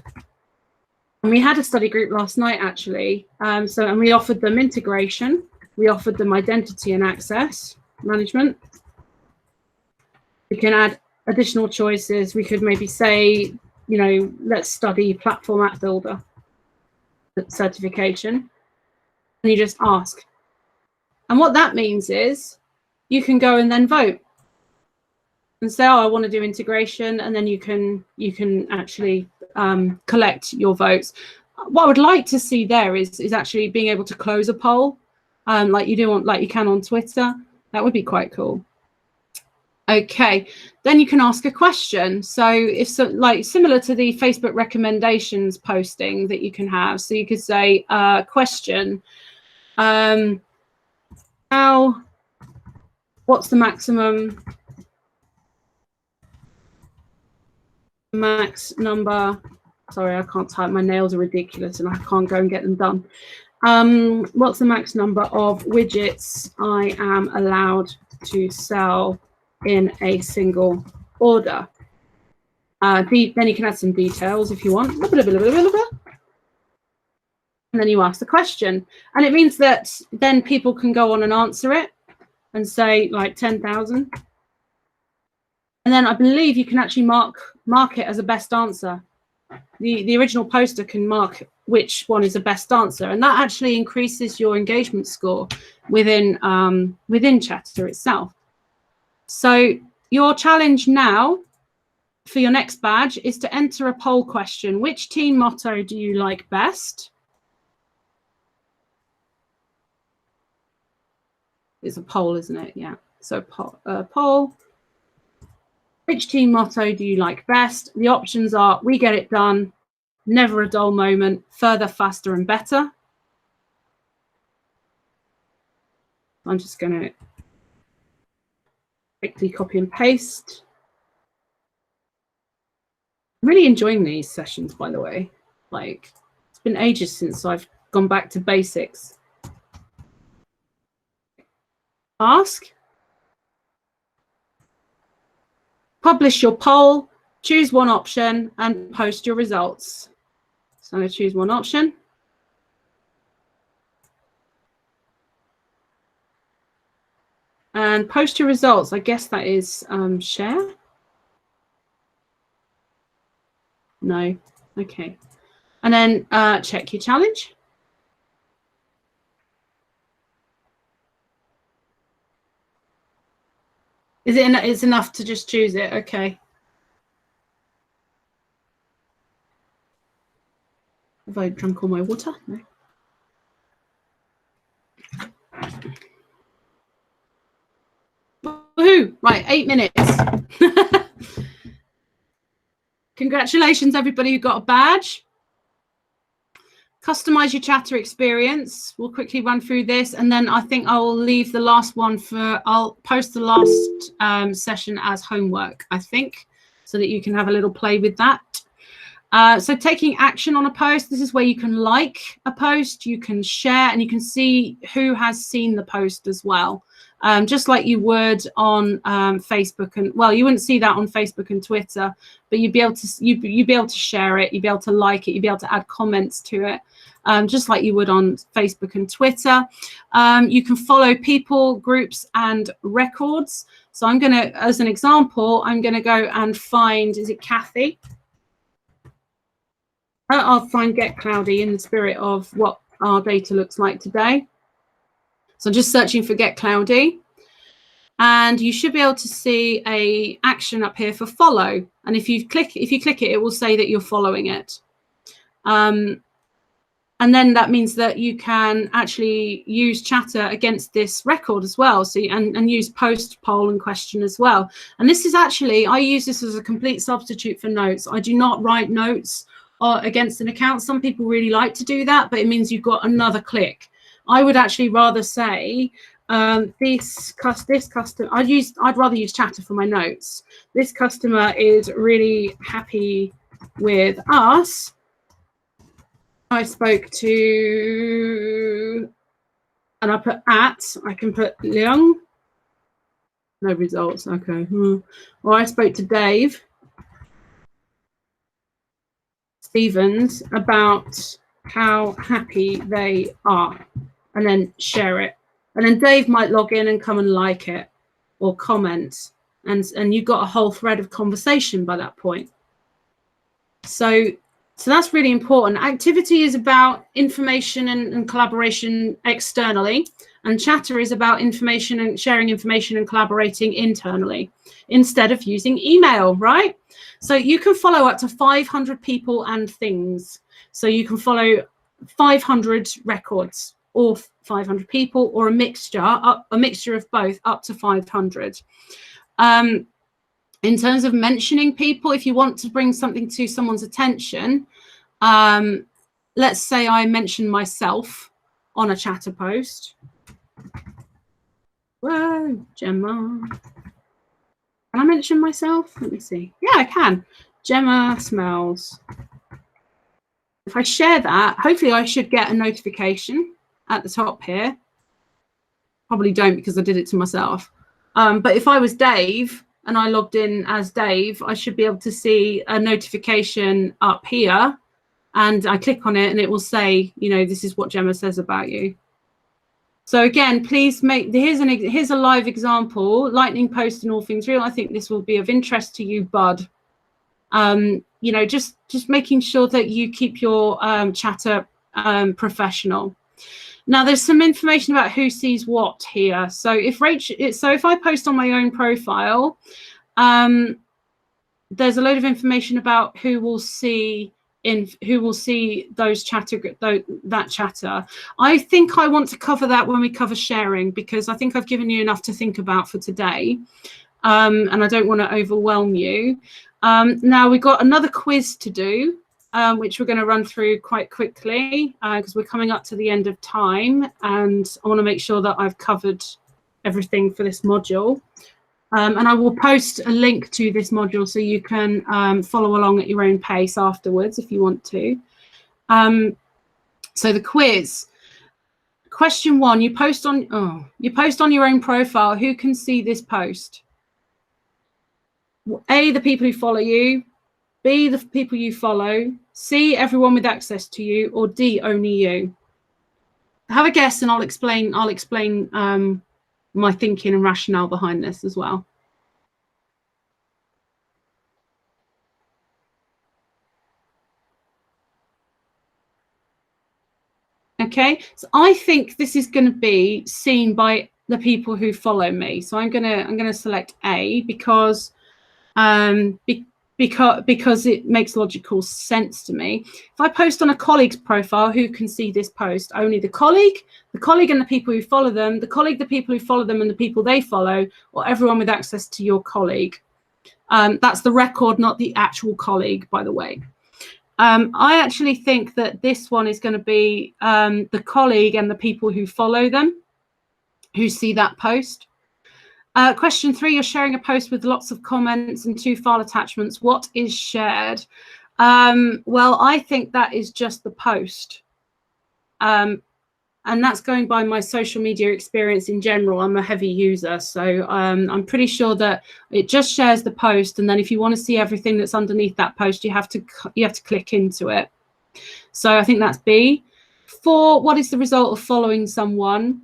And we had a study group last night, actually. And we offered them integration. We offered them identity and access management. We can add additional choices. We could maybe say, you know, let's study platform app builder certification. And you just ask. And what that means is you can go and then vote and say, oh, I want to do integration, and then you can actually collect your votes. What I would like to see there is actually being able to close a poll, like you can on Twitter. That would be quite cool. Okay, then you can ask a question. So if similar to the Facebook recommendations posting that you can have, so you could say question, what's the max number? Sorry, I can't type. My nails are ridiculous and I can't go and get them done. What's the max number of widgets I am allowed to sell in a single order? Then you can add some details if you want. And then you ask the question. And it means that then people can go on and answer it and say like 10,000. And then I believe you can actually mark it as a best answer. The original poster can mark which one is a best answer, and that actually increases your engagement score within Chatter itself. So your challenge now for your next badge is to enter a poll question. Which team motto do you like best? It's a poll, isn't it? Yeah. So poll. Which team motto do you like best? The options are: we get it done, never a dull moment, further, faster, and better. I'm just going to quickly copy and paste. I'm really enjoying these sessions, by the way. Like, it's been ages since I've gone back to basics. Ask. Publish your poll, choose one option, and post your results. So I'm going to choose one option. And post your results. I guess that is share. No. Okay. And then check your challenge. Is it it's enough to just choose it? Okay. Have I drunk all my water? No. Woohoo! Right, 8 minutes. Congratulations, everybody who got a badge. Customize your Chatter experience. We'll quickly run through this, and then I think I'll leave the last one I'll post the last session as homework, I think, so that you can have a little play with that. So taking action on a post, this is where you can like a post, you can share, and you can see who has seen the post as well. Just like you would on Facebook, and well, you wouldn't see that on Facebook and Twitter, but you'd be able to share it, you'd be able to like it, you'd be able to add comments to it, just like you would on Facebook and Twitter. You can follow people, groups, and records. So I'm going to, as an example, I'm going to go and find, is it Kathy? I'll find Get Cloudy in the spirit of what our data looks like today. So I'm just searching for Get Cloudy. And you should be able to see a action up here for follow. And if you click it, it will say that you're following it. And then that means that you can actually use Chatter against this record as well. So and use post, poll, and question as well. And this is actually, I use this as a complete substitute for notes. I do not write notes against an account. Some people really like to do that, but it means you've got another click. I would actually rather say this customer, I'd rather use Chatter for my notes. This customer is really happy with us. I spoke to, and I put at, I can put Leung, no results, okay. Or I spoke to Dave Stevens about how happy they are, and then share it. And then Dave might log in and come and like it or comment, and you've got a whole thread of conversation by that point. So that's really important. Activity is about information and collaboration externally, and Chatter is about information and sharing information and collaborating internally instead of using email, right? So you can follow up to 500 people and things. So you can follow 500 records or 500 people, or a mixture of both, up to 500. In terms of mentioning people, if you want to bring something to someone's attention, let's say I mention myself on a Chatter post. Whoa, Gemma. Can I mention myself? Let me see. Yeah, I can. Gemma smells. If I share that, hopefully I should get a notification at the top here. Probably don't, because I did it to myself. But if I was Dave, and I logged in as Dave, I should be able to see a notification up here, and I click on it and it will say, you know, this is what Gemma says about you. So again, please here's a live example, lightning post and all things real. I think this will be of interest to you, bud. You know, just making sure that you keep your Chatter professional. Now, there's some information about who sees what here. So if I post on my own profile, there's a load of information about who will see those that chatter. I think I want to cover that when we cover sharing, because I think I've given you enough to think about for today, and I don't want to overwhelm you. Now we've got another quiz to do. Which we're going to run through quite quickly because we're coming up to the end of time, and I want to make sure that I've covered everything for this module. And I will post a link to this module so you can follow along at your own pace afterwards if you want to. So the quiz. Question 1, you post on your own profile. Who can see this post? A, the people who follow you. B, the people you follow. C, everyone with access to you. Or D, only you. Have a guess, and I'll explain my thinking and rationale behind this as well. Okay, so I think this is going to be seen by the people who follow me. So I'm gonna select A because it makes logical sense to me. If I post on a colleague's profile, who can see this post? Only the colleague and the people who follow them, the colleague, the people who follow them, and the people they follow, or everyone with access to your colleague. That's the record, not the actual colleague, by the way. I actually think that this one is going to be the colleague and the people who follow them, who see that post. Question 3, you're sharing a post with lots of comments and 2 file attachments. What is shared? Well, I think that is just the post. And that's going by my social media experience in general. I'm a heavy user, so I'm pretty sure that it just shares the post. And then if you want to see everything that's underneath that post, you have to click into it. So I think that's B. 4, what is the result of following someone?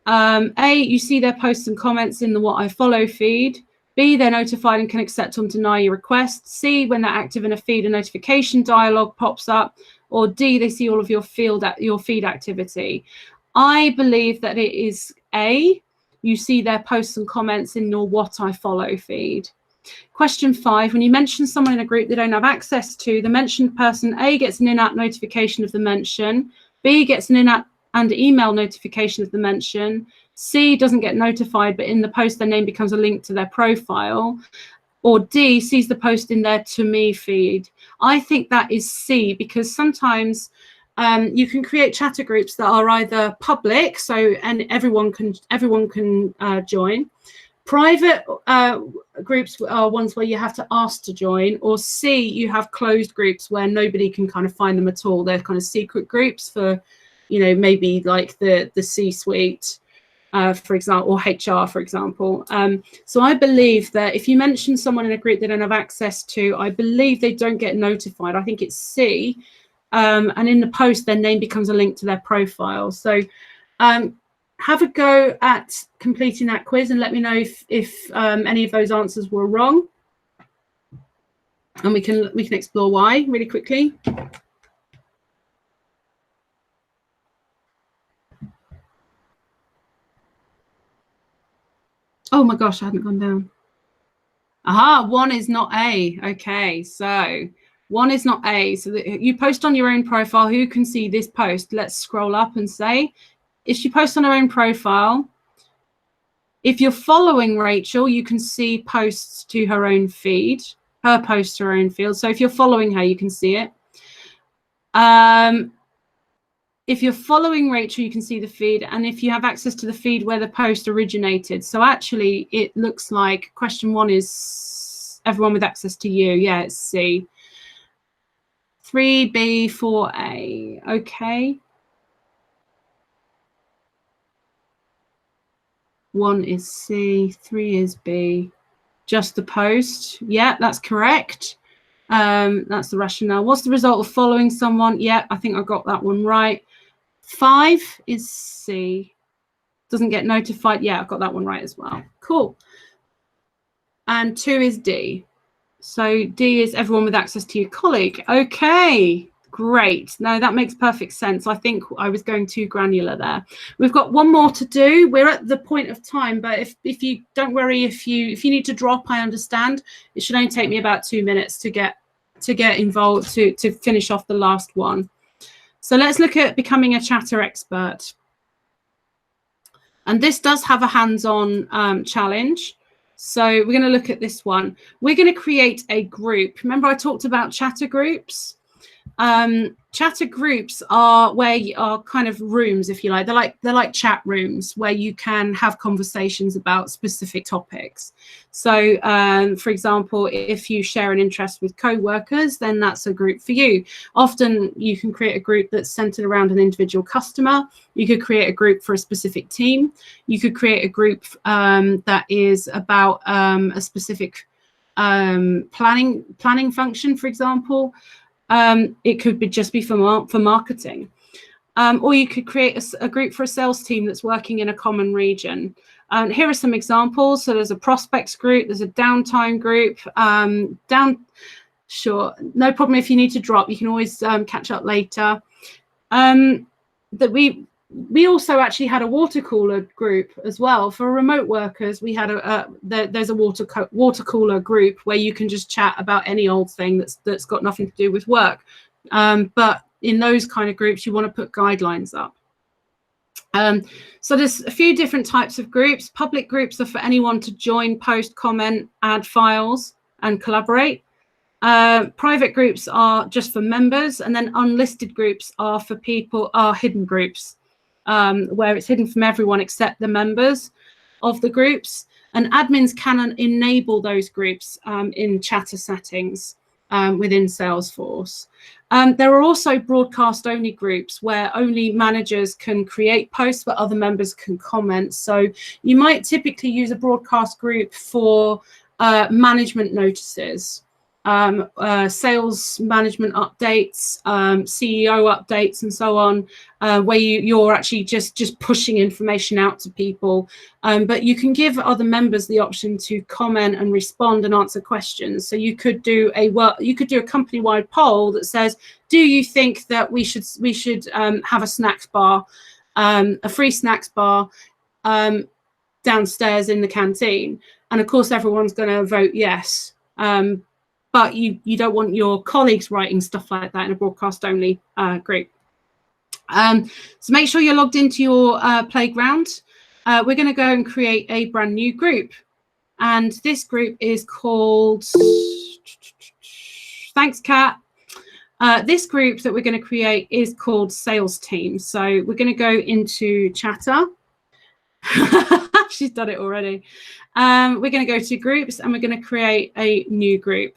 A, you see their posts and comments in the What I Follow feed. B, they're notified and can accept or deny your request. C, when they're active in a feed, a notification dialog pops up. Or D, they see all of your feed activity. I believe that it is A, you see their posts and comments in your What I Follow feed. Question 5, when you mention someone in a group they don't have access to, the mentioned person A gets an in-app notification of the mention, B gets an in-app and email notification of the mention, C doesn't get notified, but in the post their name becomes a link to their profile, or D sees the post in their To Me feed. I think that is C, because sometimes you can create chatter groups that are either public, and everyone can join. Private groups are ones where you have to ask to join, or C, you have closed groups where nobody can kind of find them at all. They're kind of secret groups for, maybe like the C-suite, for example, or HR, for example. So I believe that if you mention someone in a group they don't have access to, I believe they don't get notified. I think it's C. And in the post, their name becomes a link to their profile. So have a go at completing that quiz and let me know if any of those answers were wrong, and we can explore why really quickly. Oh my gosh, I hadn't gone down. Aha, 1 is not A. Okay, so 1 is not A. So you post on your own profile. Who can see this post? Let's scroll up and say, if she posts on her own profile, if you're following Rachel, you can see posts to her own feed, her post to her own field. So if you're following her, you can see it. If you're following Rachel, you can see the feed. And if you have access to the feed where the post originated. So actually, it looks like question 1 is everyone with access to you. Yeah, it's C. 3B, 4A. Okay. 1 is C, 3 is B. Just the post. Yeah, that's correct. That's the rationale. What's the result of following someone? Yeah, I think I got that one right. 5 is C. Doesn't get notified. Yeah, I got that one right as well. Cool. And 2 is D. So D is everyone with access to your colleague. Okay. Great. No, that makes perfect sense. I think I was going too granular there. We've got one more to do. We're at the point of time, but if you don't worry, if you need to drop, I understand. It should only take me about 2 minutes to get involved to finish off the last one. So let's look at becoming a chatter expert. And this does have a hands-on challenge. So we're going to look at this one. We're going to create a group. Remember I talked about chatter groups? Chatter groups are where you are kind of rooms, if you like. They're like chat rooms where you can have conversations about specific topics. So, for example, if you share an interest with co-workers, then that's a group for you. Often you can create a group that's centered around an individual customer. You could create a group for a specific team. You could create a group that is about a specific planning function, for example. It could just be for marketing. Or you could create a group for a sales team that's working in a common region. Here are some examples. So there's a prospects group, there's a downtime group. Sure, no problem if you need to drop. You can always catch up later. We also actually had a water cooler group as well for remote workers. We had there's a water cooler group where you can just chat about any old thing that's got nothing to do with work. But in those kind of groups, you want to put guidelines up. So there's a few different types of groups. Public groups are for anyone to join, post, comment, add files, and collaborate. Private groups are just for members, and then unlisted groups are for hidden groups. Where it's hidden from everyone except the members of the groups. And admins can enable those groups in chatter settings within Salesforce. There are also broadcast-only groups where only managers can create posts, but other members can comment. So you might typically use a broadcast group for management notices. sales management updates, CEO updates, and so on, where you're actually just pushing information out to people. But you can give other members the option to comment and respond and answer questions. So you could do a company-wide poll that says, do you think that we should have a snacks bar, a free snacks bar downstairs in the canteen? And of course, everyone's going to vote yes. But you don't want your colleagues writing stuff like that in a broadcast-only group. So make sure you're logged into your playground. We're going to go and create a brand new group. And this group is called... Thanks, Kat. This group that we're going to create is called Sales Team. So we're going to go into Chatter. She's done it already. We're going to go to groups and we're going to create a new group.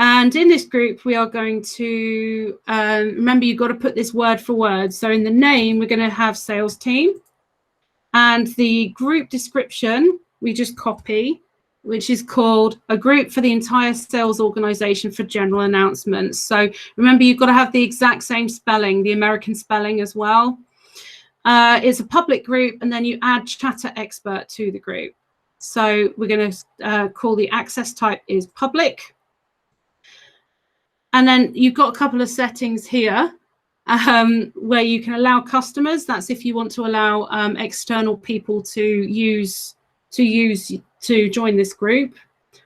And in this group, we are going to, remember, you've got to put this word for word. So in the name, we're going to have Sales Team. And the group description, we just copy, which is called a group for the entire sales organization for general announcements. So remember, you've got to have the exact same spelling, the American spelling as well. It's a public group, and then you add Chatter Expert to the group. So we're going to call the access type is public. And then you've got a couple of settings here where you can allow customers. That's if you want to allow external people to join this group,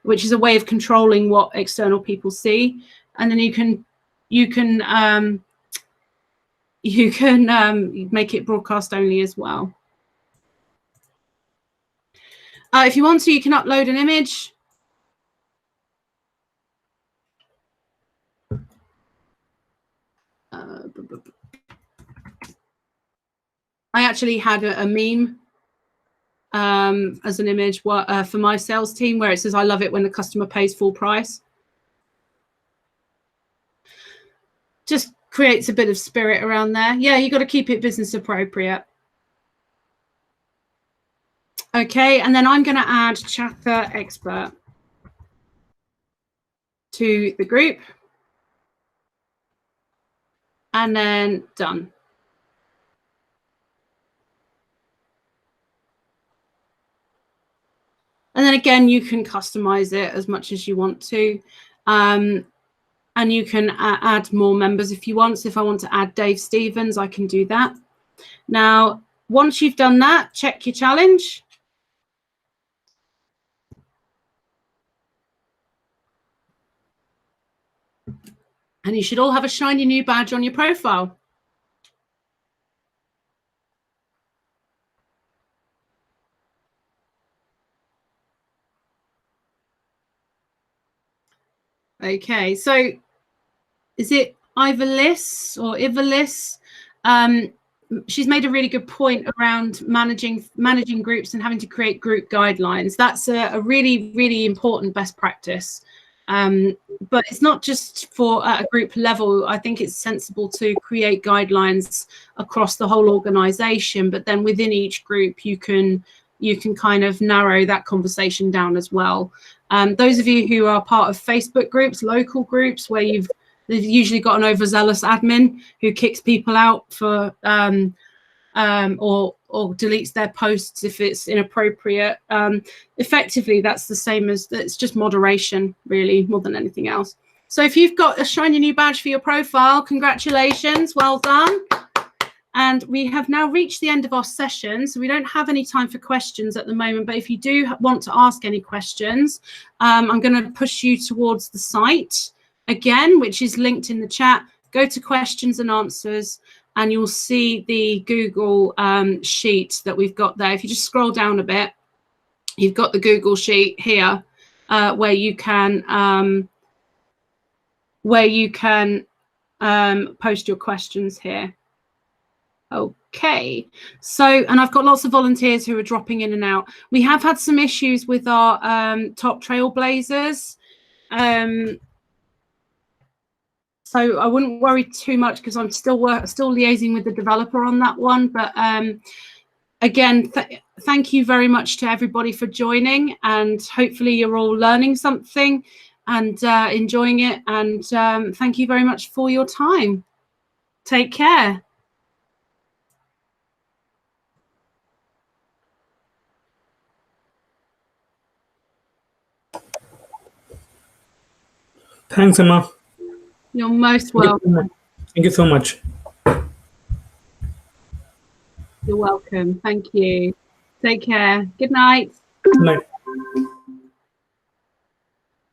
which is a way of controlling what external people see. And then you can make it broadcast only as well. If you want to, you can upload an image. I actually had a meme as an image for my sales team where it says, I love it when the customer pays full price. Just creates a bit of spirit around there. Yeah, you got to keep it business appropriate. Okay, and then I'm going to add Chatter Expert to the group. And then done. And then again, you can customize it as much as you want to. And you can add more members if you want. So if I want to add Dave Stevens, I can do that. Now, once you've done that, check your challenge. And you should all have a shiny new badge on your profile. Okay, so is it Ivalis or Ivalis? She's made a really good point around managing groups and having to create group guidelines. That's a really, really important best practice. But it's not just for at a group level. I think it's sensible to create guidelines across the whole organization, but then within each group, you can kind of narrow that conversation down as well. Those of you who are part of Facebook groups, local groups, where they've usually got an overzealous admin who kicks people out for or deletes their posts if it's inappropriate. Effectively, that's the same as, it's just moderation, really, more than anything else. So if you've got a shiny new badge for your profile, congratulations, well done. And we have now reached the end of our session, so we don't have any time for questions at the moment, but if you do want to ask any questions, I'm going to push you towards the site again, which is linked in the chat. Go to questions and answers, and you'll see the Google sheet that we've got there. If you just scroll down a bit, you've got the Google sheet here where you can post your questions here. Okay, so, and I've got lots of volunteers who are dropping in and out. We have had some issues with our top trailblazers. So I wouldn't worry too much because I'm still liaising with the developer on that one. But again, thank you very much to everybody for joining, and hopefully you're all learning something and enjoying it. And thank you very much for your time. Take care. Thanks, Emma. You're most welcome. Thank you so much. You're welcome. Thank you. Take care. Good night. Good night.